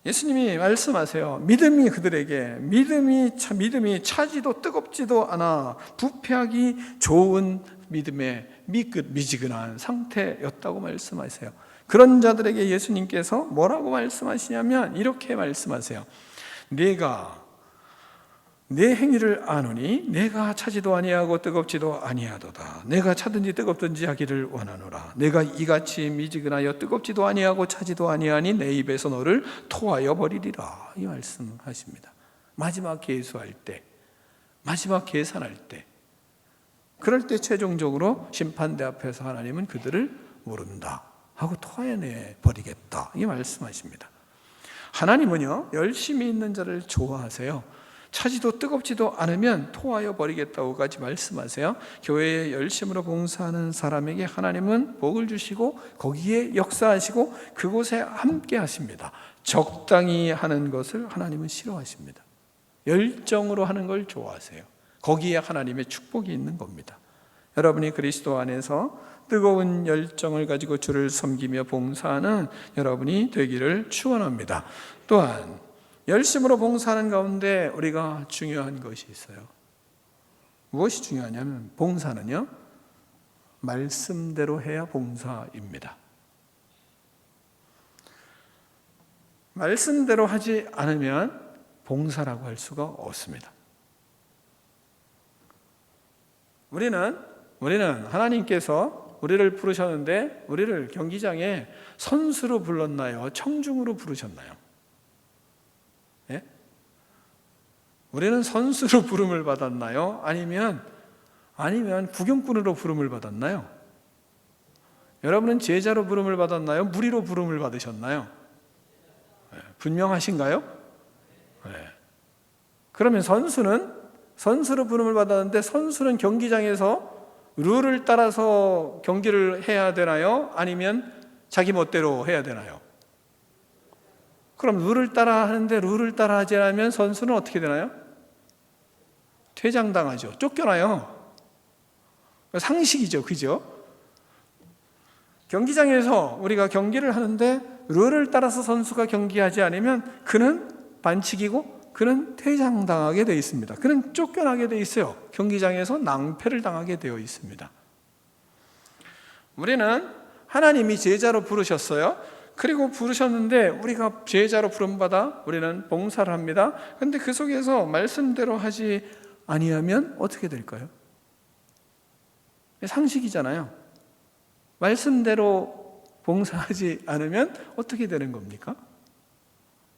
예수님이 말씀하세요. 믿음이 그들에게 믿음이 차지도 뜨겁지도 않아 부패하기 좋은 믿음의 미지근한 상태였다고 말씀하세요. 그런 자들에게 예수님께서 뭐라고 말씀하시냐면 이렇게 말씀하세요. 내가 내 행위를 아노니 내가 차지도 아니하고 뜨겁지도 아니하도다. 내가 차든지 뜨겁든지 하기를 원하노라. 내가 이같이 미지근하여 뜨겁지도 아니하고 차지도 아니하니 내 입에서 너를 토하여 버리리라. 이 말씀하십니다. 마지막 계수할 때, 마지막 계산할 때, 그럴 때 최종적으로 심판대 앞에서 하나님은 그들을 모른다 하고 토해내 버리겠다. 이 말씀하십니다. 하나님은요, 열심히 있는 자를 좋아하세요. 차지도 뜨겁지도 않으면 토하여 버리겠다고까지 말씀하세요. 교회에 열심으로 봉사하는 사람에게 하나님은 복을 주시고 거기에 역사하시고 그곳에 함께 하십니다. 적당히 하는 것을 하나님은 싫어하십니다. 열정으로 하는 걸 좋아하세요. 거기에 하나님의 축복이 있는 겁니다. 여러분이 그리스도 안에서 뜨거운 열정을 가지고 주를 섬기며 봉사하는 여러분이 되기를 축원합니다. 또한 열심으로 봉사하는 가운데 우리가 중요한 것이 있어요. 무엇이 중요하냐면 봉사는요, 말씀대로 해야 봉사입니다. 말씀대로 하지 않으면 봉사라고 할 수가 없습니다. 우리는 하나님께서 우리를 부르셨는데 우리를 경기장에 선수로 불렀나요? 청중으로 부르셨나요? 예? 우리는 선수로 부름을 받았나요? 아니면 구경꾼으로 부름을 받았나요? 여러분은 제자로 부름을 받았나요? 무리로 부름을 받으셨나요? 예, 분명하신가요? 예. 그러면 선수로 부름을 받았는데 선수는 경기장에서 룰을 따라서 경기를 해야 되나요? 아니면 자기 멋대로 해야 되나요? 그럼 룰을 따라 하는데 룰을 따라 하지 않으면 선수는 어떻게 되나요? 퇴장당하죠. 쫓겨나요. 상식이죠. 그죠? 경기장에서 우리가 경기를 하는데 룰을 따라서 선수가 경기하지 않으면 그는 반칙이고 그는 퇴장당하게 되어 있습니다. 그는 쫓겨나게 되어 있어요. 경기장에서 낭패를 당하게 되어 있습니다. 우리는 하나님이 제자로 부르셨어요. 그리고 부르셨는데 우리가 제자로 부름받아 우리는 봉사를 합니다. 그런데 그 속에서 말씀대로 하지 아니하면 어떻게 될까요? 상식이잖아요. 말씀대로 봉사하지 않으면 어떻게 되는 겁니까?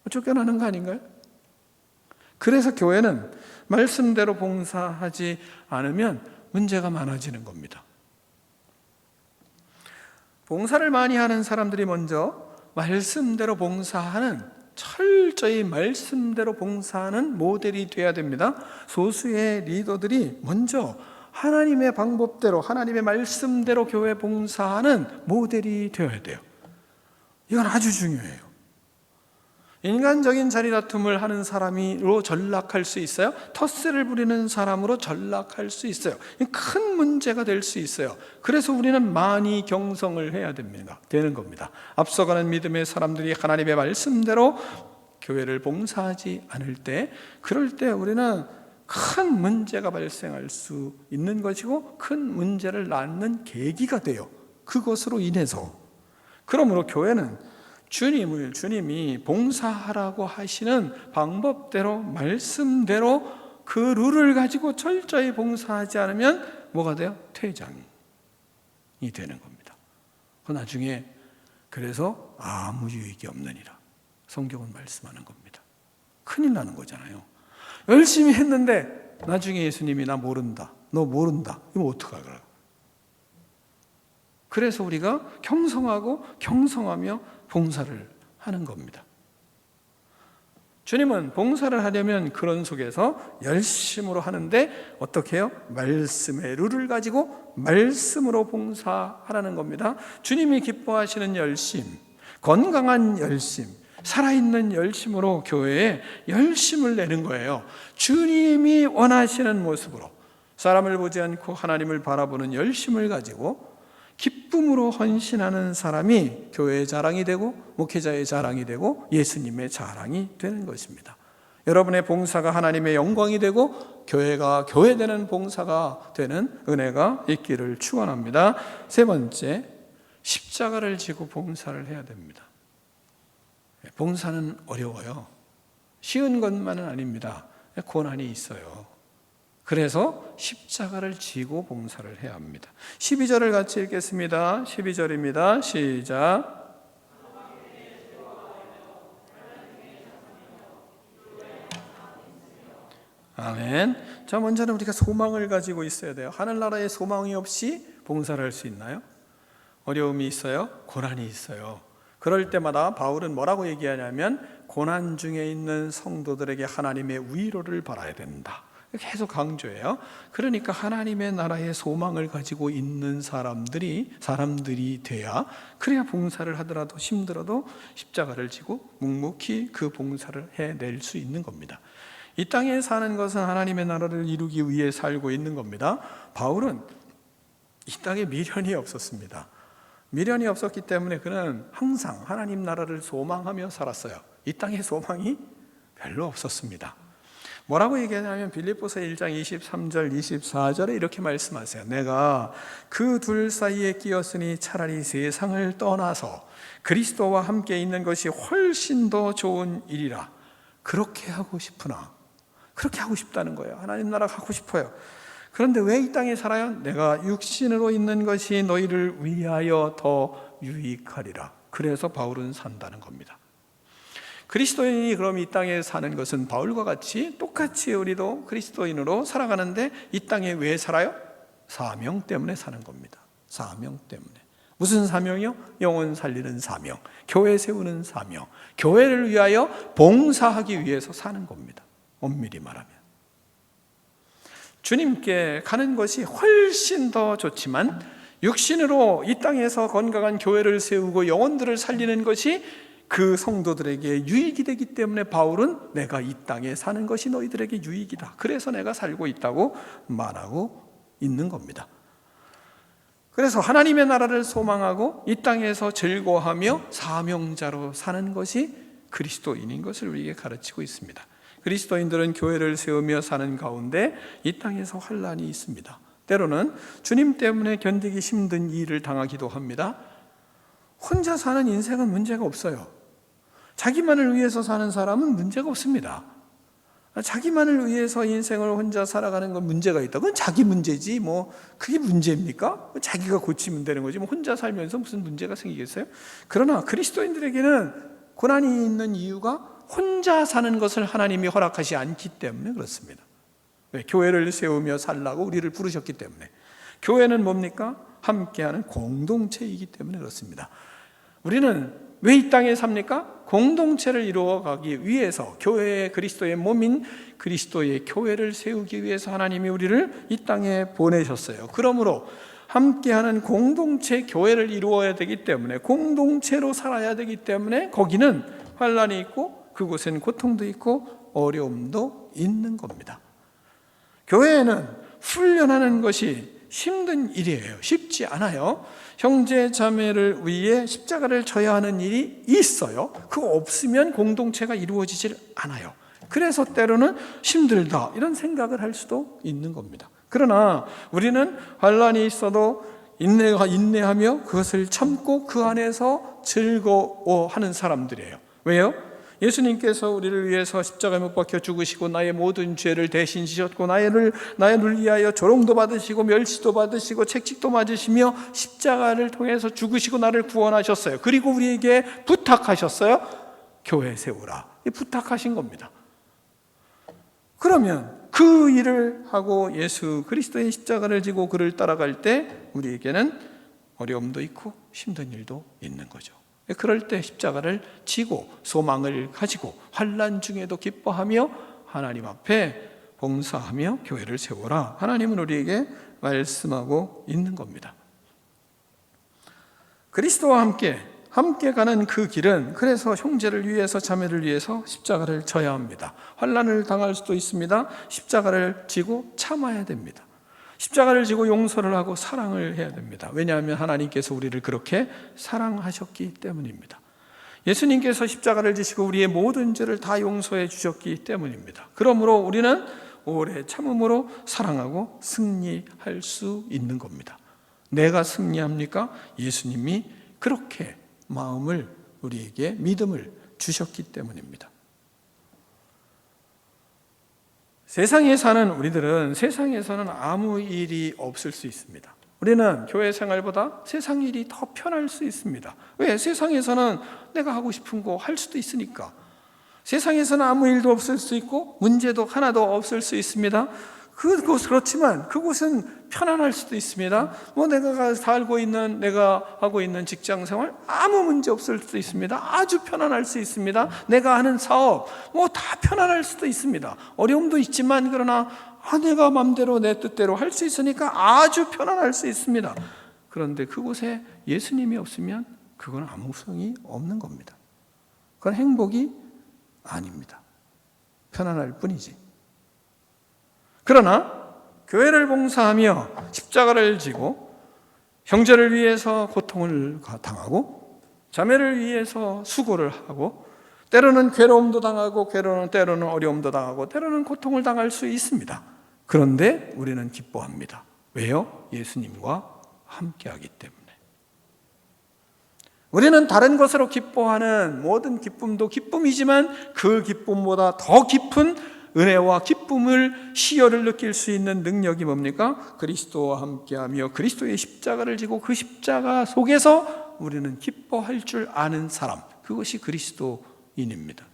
쫓겨나는 거 아닌가요? 그래서 교회는 말씀대로 봉사하지 않으면 문제가 많아지는 겁니다. 봉사를 많이 하는 사람들이 먼저 말씀대로 봉사하는, 철저히 말씀대로 봉사하는 모델이 돼야 됩니다. 소수의 리더들이 먼저 하나님의 방법대로, 하나님의 말씀대로 교회 봉사하는 모델이 되어야 돼요. 이건 아주 중요해요. 인간적인 자리다툼을 하는 사람으로 전락할 수 있어요. 텃세를 부리는 사람으로 전락할 수 있어요. 큰 문제가 될 수 있어요. 그래서 우리는 많이 경성을 해야 되는 겁니다. 앞서가는 믿음의 사람들이 하나님의 말씀대로 교회를 봉사하지 않을 때, 그럴 때 우리는 큰 문제가 발생할 수 있는 것이고 큰 문제를 낳는 계기가 돼요. 그것으로 인해서. 그러므로 교회는 주님이 봉사하라고 하시는 방법대로, 말씀대로 그 룰을 가지고 철저히 봉사하지 않으면 뭐가 돼요? 퇴장이 되는 겁니다. 그 나중에 그래서 아무 유익이 없느니라 성경은 말씀하는 겁니다. 큰일 나는 거잖아요. 열심히 했는데 나중에 예수님이 나 모른다, 너 모른다, 이거 어떡하라. 그래서 우리가 경성하고 경성하며 봉사를 하는 겁니다. 주님은 봉사를 하려면 그런 속에서 열심으로 하는데 어떻게 해요? 말씀의 룰을 가지고 말씀으로 봉사하라는 겁니다. 주님이 기뻐하시는 열심, 건강한 열심, 살아있는 열심으로 교회에 열심을 내는 거예요. 주님이 원하시는 모습으로 사람을 보지 않고 하나님을 바라보는 열심을 가지고 기쁨으로 헌신하는 사람이 교회의 자랑이 되고 목회자의 자랑이 되고 예수님의 자랑이 되는 것입니다. 여러분의 봉사가 하나님의 영광이 되고 교회가 교회되는 봉사가 되는 은혜가 있기를 축원합니다. 세 번째, 십자가를 지고 봉사를 해야 됩니다. 봉사는 어려워요. 쉬운 것만은 아닙니다. 고난이 있어요. 그래서 십자가를 지고 봉사를 해야 합니다. 12절을 같이 읽겠습니다. 12절입니다. 시작. 아멘. 자, 먼저는 우리가 소망을 가지고 있어야 돼요. 하늘나라에 소망이 없이 봉사를 할 수 있나요? 어려움이 있어요. 고난이 있어요. 그럴 때마다 바울은 뭐라고 얘기하냐면 고난 중에 있는 성도들에게 하나님의 위로를 바라야 된다. 계속 강조해요. 그러니까 하나님의 나라의 소망을 가지고 있는 사람들이 돼야, 그래야 봉사를 하더라도 힘들어도 십자가를 지고 묵묵히 그 봉사를 해낼 수 있는 겁니다. 이 땅에 사는 것은 하나님의 나라를 이루기 위해 살고 있는 겁니다. 바울은 이 땅에 미련이 없었습니다. 미련이 없었기 때문에 그는 항상 하나님 나라를 소망하며 살았어요. 이 땅에 소망이 별로 없었습니다. 뭐라고 얘기하냐면 빌립보서 1장 23절 24절에 이렇게 말씀하세요. 내가 그 둘 사이에 끼었으니 차라리 세상을 떠나서 그리스도와 함께 있는 것이 훨씬 더 좋은 일이라. 그렇게 하고 싶으나, 그렇게 하고 싶다는 거예요. 하나님 나라 가고 싶어요. 그런데 왜 이 땅에 살아요? 내가 육신으로 있는 것이 너희를 위하여 더 유익하리라. 그래서 바울은 산다는 겁니다. 그리스도인이 그럼 이 땅에 사는 것은 바울과 같이 똑같이 우리도 그리스도인으로 살아가는데 이 땅에 왜 살아요? 사명 때문에 사는 겁니다. 사명 때문에. 무슨 사명이요? 영혼 살리는 사명, 교회 세우는 사명, 교회를 위하여 봉사하기 위해서 사는 겁니다. 엄밀히 말하면 주님께 가는 것이 훨씬 더 좋지만 육신으로 이 땅에서 건강한 교회를 세우고 영혼들을 살리는 것이 그 성도들에게 유익이 되기 때문에 바울은 내가 이 땅에 사는 것이 너희들에게 유익이다. 그래서 내가 살고 있다고 말하고 있는 겁니다. 그래서 하나님의 나라를 소망하고 이 땅에서 즐거워하며 사명자로 사는 것이 그리스도인인 것을 우리에게 가르치고 있습니다. 그리스도인들은 교회를 세우며 사는 가운데 이 땅에서 환난이 있습니다. 때로는 주님 때문에 견디기 힘든 일을 당하기도 합니다. 혼자 사는 인생은 문제가 없어요. 자기만을 위해서 사는 사람은 문제가 없습니다. 자기만을 위해서 인생을 혼자 살아가는 건 문제가 있다. 그건 자기 문제지 뭐 그게 문제입니까? 자기가 고치면 되는 거지 뭐 혼자 살면서 무슨 문제가 생기겠어요? 그러나 그리스도인들에게는 고난이 있는 이유가 혼자 사는 것을 하나님이 허락하지 않기 때문에 그렇습니다. 왜? 교회를 세우며 살라고 우리를 부르셨기 때문에. 교회는 뭡니까? 함께하는 공동체이기 때문에 그렇습니다. 우리는 왜 이 땅에 삽니까? 공동체를 이루어가기 위해서, 교회의 그리스도의 몸인 그리스도의 교회를 세우기 위해서 하나님이 우리를 이 땅에 보내셨어요. 그러므로 함께하는 공동체 교회를 이루어야 되기 때문에, 공동체로 살아야 되기 때문에 거기는 환난이 있고 그곳엔 고통도 있고 어려움도 있는 겁니다. 교회에는 훈련하는 것이 힘든 일이에요. 쉽지 않아요. 형제 자매를 위해 십자가를 져야 하는 일이 있어요. 그거 없으면 공동체가 이루어지질 않아요. 그래서 때로는 힘들다 이런 생각을 할 수도 있는 겁니다. 그러나 우리는 환난이 있어도 인내하며 그것을 참고 그 안에서 즐거워하는 사람들이에요. 왜요? 예수님께서 우리를 위해서 십자가에 못 박혀 죽으시고 나의 모든 죄를 대신 지셨고 나를 위하여 조롱도 받으시고 멸시도 받으시고 채찍도 맞으시며 십자가를 통해서 죽으시고 나를 구원하셨어요. 그리고 우리에게 부탁하셨어요. 교회 세우라. 부탁하신 겁니다. 그러면 그 일을 하고 예수 그리스도의 십자가를 지고 그를 따라갈 때 우리에게는 어려움도 있고 힘든 일도 있는 거죠. 그럴 때 십자가를 지고 소망을 가지고 환난 중에도 기뻐하며 하나님 앞에 봉사하며 교회를 세우라. 하나님은 우리에게 말씀하고 있는 겁니다. 그리스도와 함께 가는 그 길은, 그래서 형제를 위해서 자매를 위해서 십자가를 져야 합니다. 환난을 당할 수도 있습니다. 십자가를 지고 참아야 됩니다. 십자가를 지고 용서를 하고 사랑을 해야 됩니다. 왜냐하면 하나님께서 우리를 그렇게 사랑하셨기 때문입니다. 예수님께서 십자가를 지시고 우리의 모든 죄를 다 용서해 주셨기 때문입니다. 그러므로 우리는 오래 참음으로 사랑하고 승리할 수 있는 겁니다. 내가 승리합니까? 예수님이 그렇게 마음을, 우리에게 믿음을 주셨기 때문입니다. 세상에 사는 우리들은 세상에서는 아무 일이 없을 수 있습니다. 우리는 교회 생활보다 세상 일이 더 편할 수 있습니다. 왜? 세상에서는 내가 하고 싶은 거 할 수도 있으니까. 세상에서는 아무 일도 없을 수 있고 문제도 하나도 없을 수 있습니다. 그렇지만 그곳은 편안할 수도 있습니다. 내가 하고 있는 직장 생활 아무 문제 없을 수도 있습니다. 아주 편안할 수 있습니다. 내가 하는 사업 다 편안할 수도 있습니다. 어려움도 있지만 그러나 내가 마음대로 내 뜻대로 할 수 있으니까 아주 편안할 수 있습니다. 그런데 그곳에 예수님이 없으면 그건 아무 소용이 없는 겁니다. 그건 행복이 아닙니다. 편안할 뿐이지. 그러나 교회를 봉사하며 십자가를 지고 형제를 위해서 고통을 당하고 자매를 위해서 수고를 하고 때로는 괴로움도 당하고 때로는 어려움도 당하고 때로는 고통을 당할 수 있습니다. 그런데 우리는 기뻐합니다. 왜요? 예수님과 함께하기 때문에. 우리는 다른 것으로 기뻐하는 모든 기쁨도 기쁨이지만 그 기쁨보다 더 깊은 은혜와 기쁨을, 희열을 느낄 수 있는 능력이 뭡니까? 그리스도와 함께하며 그리스도의 십자가를 지고 그 십자가 속에서 우리는 기뻐할 줄 아는 사람, 그것이 그리스도인입니다.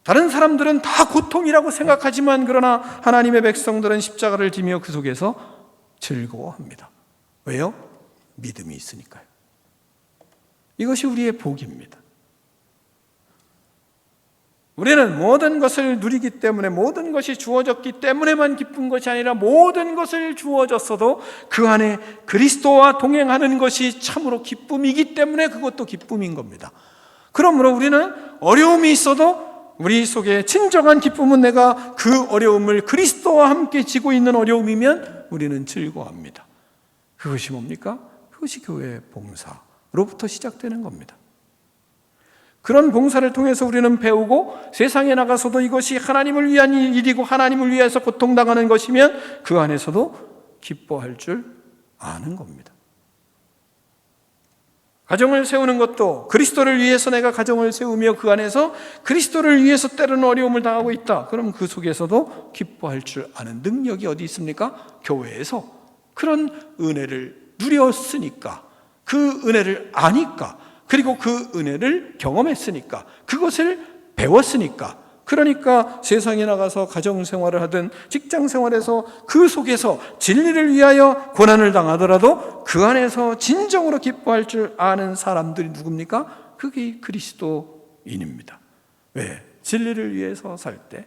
다른 사람들은 다 고통이라고 생각하지만 그러나 하나님의 백성들은 십자가를 지며 그 속에서 즐거워합니다. 왜요? 믿음이 있으니까요. 이것이 우리의 복입니다. 우리는 모든 것을 누리기 때문에, 모든 것이 주어졌기 때문에만 기쁜 것이 아니라 모든 것을 주어졌어도 그 안에 그리스도와 동행하는 것이 참으로 기쁨이기 때문에 그것도 기쁨인 겁니다. 그러므로 우리는 어려움이 있어도 우리 속에 진정한 기쁨은 내가 그 어려움을 그리스도와 함께 지고 있는 어려움이면 우리는 즐거워합니다. 그것이 뭡니까? 그것이 교회 봉사로부터 시작되는 겁니다. 그런 봉사를 통해서 우리는 배우고 세상에 나가서도 이것이 하나님을 위한 일이고 하나님을 위해서 고통당하는 것이면 그 안에서도 기뻐할 줄 아는 겁니다. 가정을 세우는 것도 그리스도를 위해서 내가 가정을 세우며 그 안에서 그리스도를 위해서 때로는 어려움을 당하고 있다. 그럼 그 속에서도 기뻐할 줄 아는 능력이 어디 있습니까? 교회에서 그런 은혜를 누렸으니까, 그 은혜를 아니까, 그리고 그 은혜를 경험했으니까, 그것을 배웠으니까, 그러니까 세상에 나가서 가정생활을 하든 직장생활에서 그 속에서 진리를 위하여 고난을 당하더라도 그 안에서 진정으로 기뻐할 줄 아는 사람들이 누굽니까? 그게 그리스도인입니다. 왜? 진리를 위해서 살 때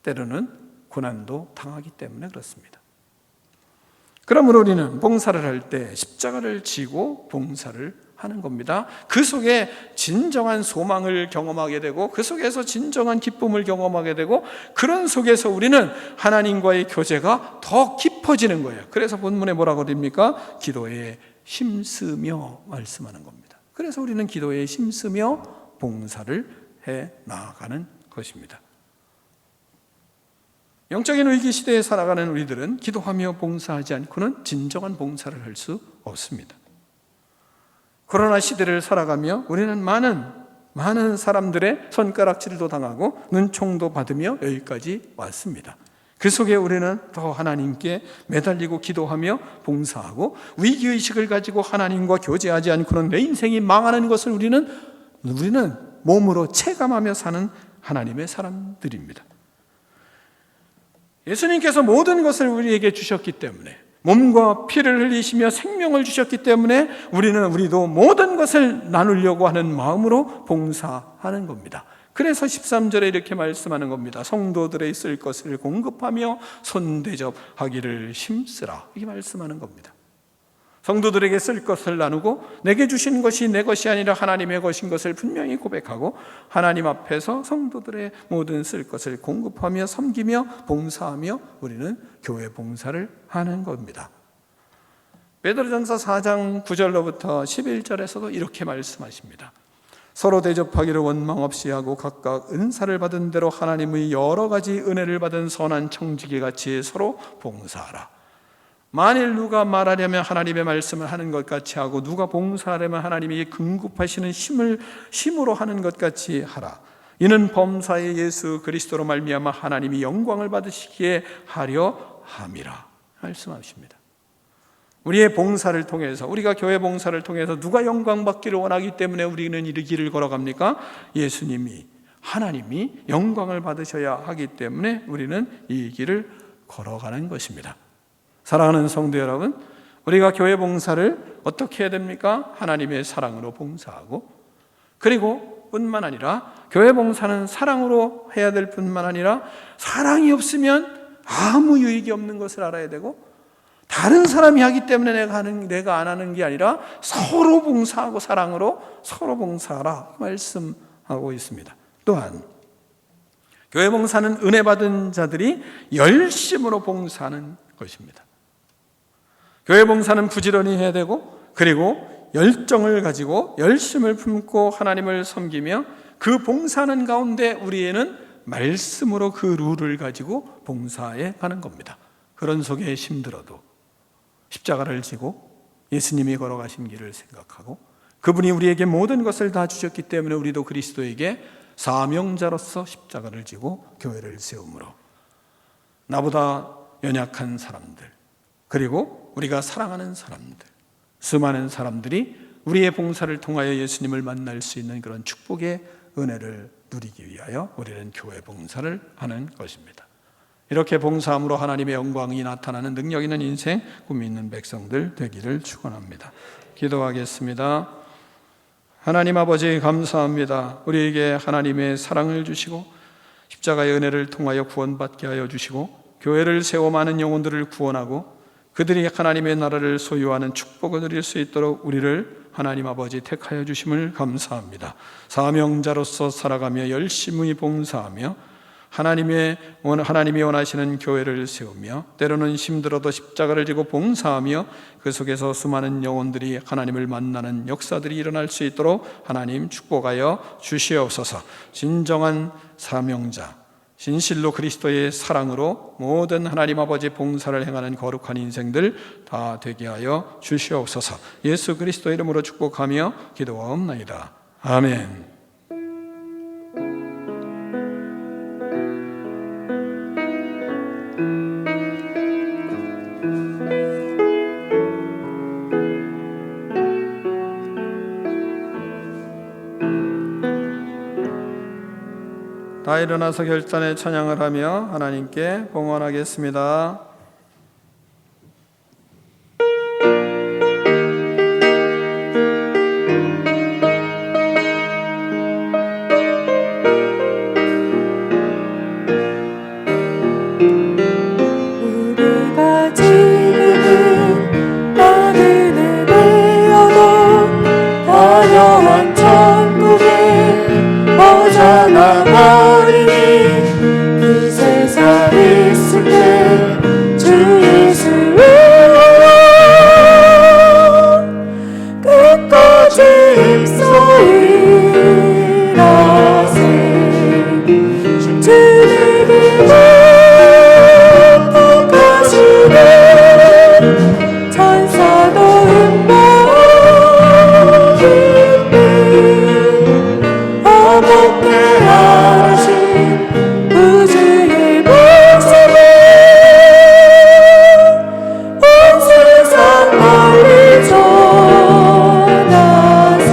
때로는 고난도 당하기 때문에 그렇습니다. 그러므로 우리는 봉사를 할 때 십자가를 지고 봉사를 하는 겁니다. 그 속에 진정한 소망을 경험하게 되고 그 속에서 진정한 기쁨을 경험하게 되고 그런 속에서 우리는 하나님과의 교제가 더 깊어지는 거예요. 그래서 본문에 뭐라고 됩니까? 기도에 힘쓰며 말씀하는 겁니다. 그래서 우리는 기도에 힘쓰며 봉사를 해 나아가는 것입니다. 영적인 위기 시대에 살아가는 우리들은 기도하며 봉사하지 않고는 진정한 봉사를 할 수 없습니다. 코로나 시대를 살아가며 우리는 많은 사람들의 손가락질도 당하고 눈총도 받으며 여기까지 왔습니다. 그 속에 우리는 더 하나님께 매달리고 기도하며 봉사하고 위기의식을 가지고 하나님과 교제하지 않고는 내 인생이 망하는 것을 우리는 몸으로 체감하며 사는 하나님의 사람들입니다. 예수님께서 모든 것을 우리에게 주셨기 때문에 몸과 피를 흘리시며 생명을 주셨기 때문에 우리도 모든 것을 나누려고 하는 마음으로 봉사하는 겁니다. 그래서 13절에 이렇게 말씀하는 겁니다. 성도들의 쓸 것을 공급하며 손대접하기를 힘쓰라, 이렇게 말씀하는 겁니다. 성도들에게 쓸 것을 나누고 내게 주신 것이 내 것이 아니라 하나님의 것인 것을 분명히 고백하고 하나님 앞에서 성도들의 모든 쓸 것을 공급하며 섬기며 봉사하며 우리는 교회 봉사를 하는 겁니다. 베드로전서 4장 9절로부터 11절에서도 이렇게 말씀하십니다. 서로 대접하기를 원망 없이 하고 각각 은사를 받은 대로 하나님의 여러 가지 은혜를 받은 선한 청지기 같이 서로 봉사하라. 만일 누가 말하려면 하나님의 말씀을 하는 것 같이 하고 누가 봉사하려면 하나님이 긍급하시는 힘으로 하는 것 같이 하라. 이는 범사의 예수 그리스도로 말미암아 하나님이 영광을 받으시기에 하려 함이라 말씀하십니다. 우리의 봉사를 통해서, 우리가 교회 봉사를 통해서 누가 영광 받기를 원하기 때문에 우리는 이 길을 걸어갑니까? 하나님이 영광을 받으셔야 하기 때문에 우리는 이 길을 걸어가는 것입니다. 사랑하는 성도 여러분, 우리가 교회 봉사를 어떻게 해야 됩니까? 하나님의 사랑으로 봉사하고, 그리고 뿐만 아니라 교회 봉사는 사랑으로 해야 될 뿐만 아니라 사랑이 없으면 아무 유익이 없는 것을 알아야 되고, 다른 사람이 하기 때문에 내가 안 하는 게 아니라 서로 봉사하고 사랑으로 서로 봉사하라 말씀하고 있습니다. 또한 교회 봉사는 은혜 받은 자들이 열심으로 봉사하는 것입니다. 교회 봉사는 부지런히 해야 되고, 그리고 열정을 가지고 열심을 품고 하나님을 섬기며 그 봉사하는 가운데 우리에는 말씀으로 그 룰을 가지고 봉사해 가는 겁니다. 그런 속에 힘들어도 십자가를 지고 예수님이 걸어가신 길을 생각하고 그분이 우리에게 모든 것을 다 주셨기 때문에 우리도 그리스도에게 사명자로서 십자가를 지고 교회를 세움으로 나보다 연약한 사람들, 그리고 우리가 사랑하는 사람들, 수많은 사람들이 우리의 봉사를 통하여 예수님을 만날 수 있는 그런 축복의 은혜를 누리기 위하여 우리는 교회 봉사를 하는 것입니다. 이렇게 봉사함으로 하나님의 영광이 나타나는 능력 있는 인생, 꿈이 있는 백성들 되기를 축원합니다. 기도하겠습니다. 하나님 아버지 감사합니다. 우리에게 하나님의 사랑을 주시고 십자가의 은혜를 통하여 구원받게 하여 주시고 교회를 세워 많은 영혼들을 구원하고 그들이 하나님의 나라를 소유하는 축복을 누릴 수 있도록 우리를 하나님 아버지 택하여 주심을 감사합니다. 사명자로서 살아가며 열심히 봉사하며 하나님이 원하시는 교회를 세우며 때로는 힘들어도 십자가를 지고 봉사하며 그 속에서 수많은 영혼들이 하나님을 만나는 역사들이 일어날 수 있도록 하나님 축복하여 주시옵소서. 진정한 사명자, 진실로 그리스도의 사랑으로 모든 하나님 아버지 봉사를 행하는 거룩한 인생들 다 되게 하여 주시옵소서. 예수 그리스도 이름으로 축복하며 기도하옵나이다. 아멘. 다 일어나서 결단의 찬양을 하며 하나님께 봉헌하겠습니다.
우리가 지금은 나그네 되어도 화려한 천국에 벗어나버리니 이 세상 있을 때 주 예수를 위하여 끝까지 힘써일하세. 주님이 천사도 음보이네 화목케 하신 우주의 목숨을 온 세상 널리 전하세.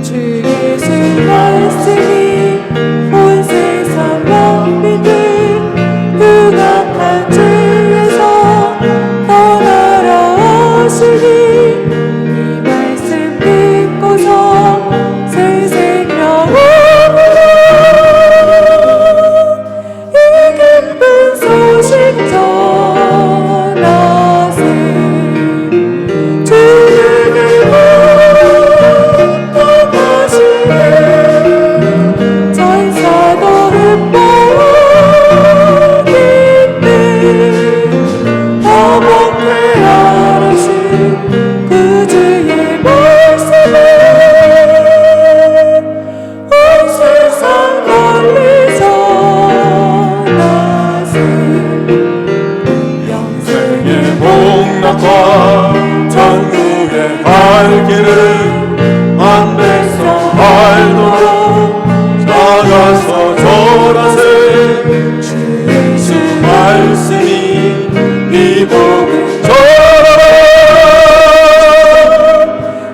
주 예수 말씀이 온 세상 영민들 흑악한 죄에서 떠나라 하시니 이 말씀 듣고서 새 생명을 얻어 이 기쁜 소식 전하세. 주님이 부탁하시네 천사도 흠모이네 화목케 하신 구주의 말씀을 온 세상 널리 전하세. 영생의
복락과 천국의 발길을 만 백성 알도록 나가서 전하세. 주 예수 말씀이 이 복을 전하라.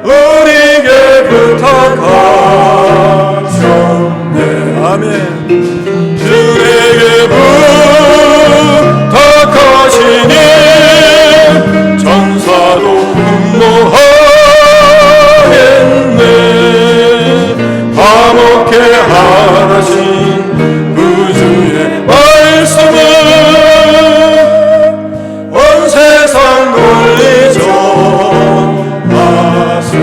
우리에게 부탁하셨네. 아멘. 주에게 부탁하시니 천사도 흠모하겠네. 화목케 하신 구주의 말씀은 온 세상 널리 전하세.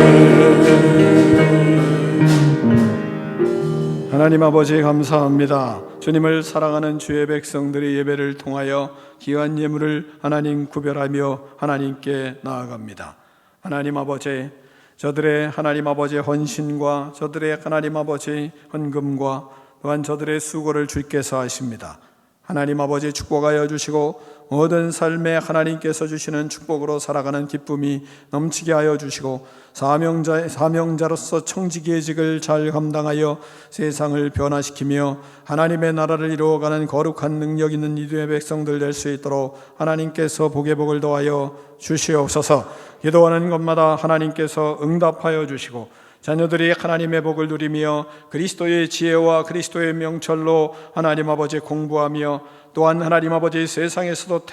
하나님 아버지 감사합니다. 주님을 사랑하는 주의 백성들이 예배를 통하여 귀한 예물을 하나님 구별하며 하나님께 나아갑니다. 하나님 아버지, 저들의 하나님 아버지의 헌신과 저들의 하나님 아버지의 헌금과 또한 저들의 수고를 주께서 아십니다. 하나님 아버지 축복하여 주시고 모든 삶에 하나님께서 주시는 축복으로 살아가는 기쁨이 넘치게 하여 주시고 사명자로서 청지기의직을 잘 감당하여 세상을 변화시키며 하나님의 나라를 이루어가는 거룩한 능력 있는 이두의 백성들 될 수 있도록 하나님께서 복의 복을 더하여 주시옵소서. 기도하는 것마다 하나님께서 응답하여 주시고 자녀들이 하나님의 복을 누리며 그리스도의 지혜와 그리스도의 명철로 하나님 아버지 공부하며 또한 하나님 아버지 세상에서도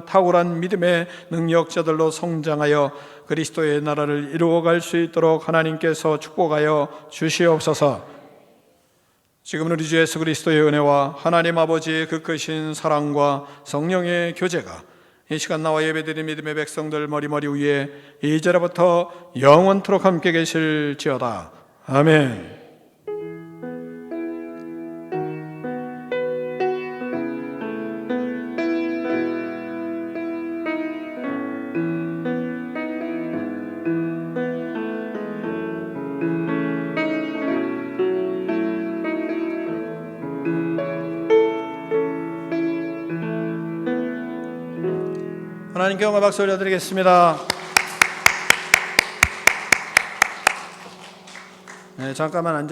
탁월한 믿음의 능력자들로 성장하여 그리스도의 나라를 이루어갈 수 있도록 하나님께서 축복하여 주시옵소서. 지금 우리 주 예수 그리스도의 은혜와 하나님 아버지의 그 크신 사랑과 성령의 교제가 이 시간 나와 예배드린 믿음의 백성들 머리머리 위에 이제로부터 영원토록 함께 계실지어다. 아멘. 하나님께 영광 박수 올려드리겠습니다. 네, 잠깐만 앉아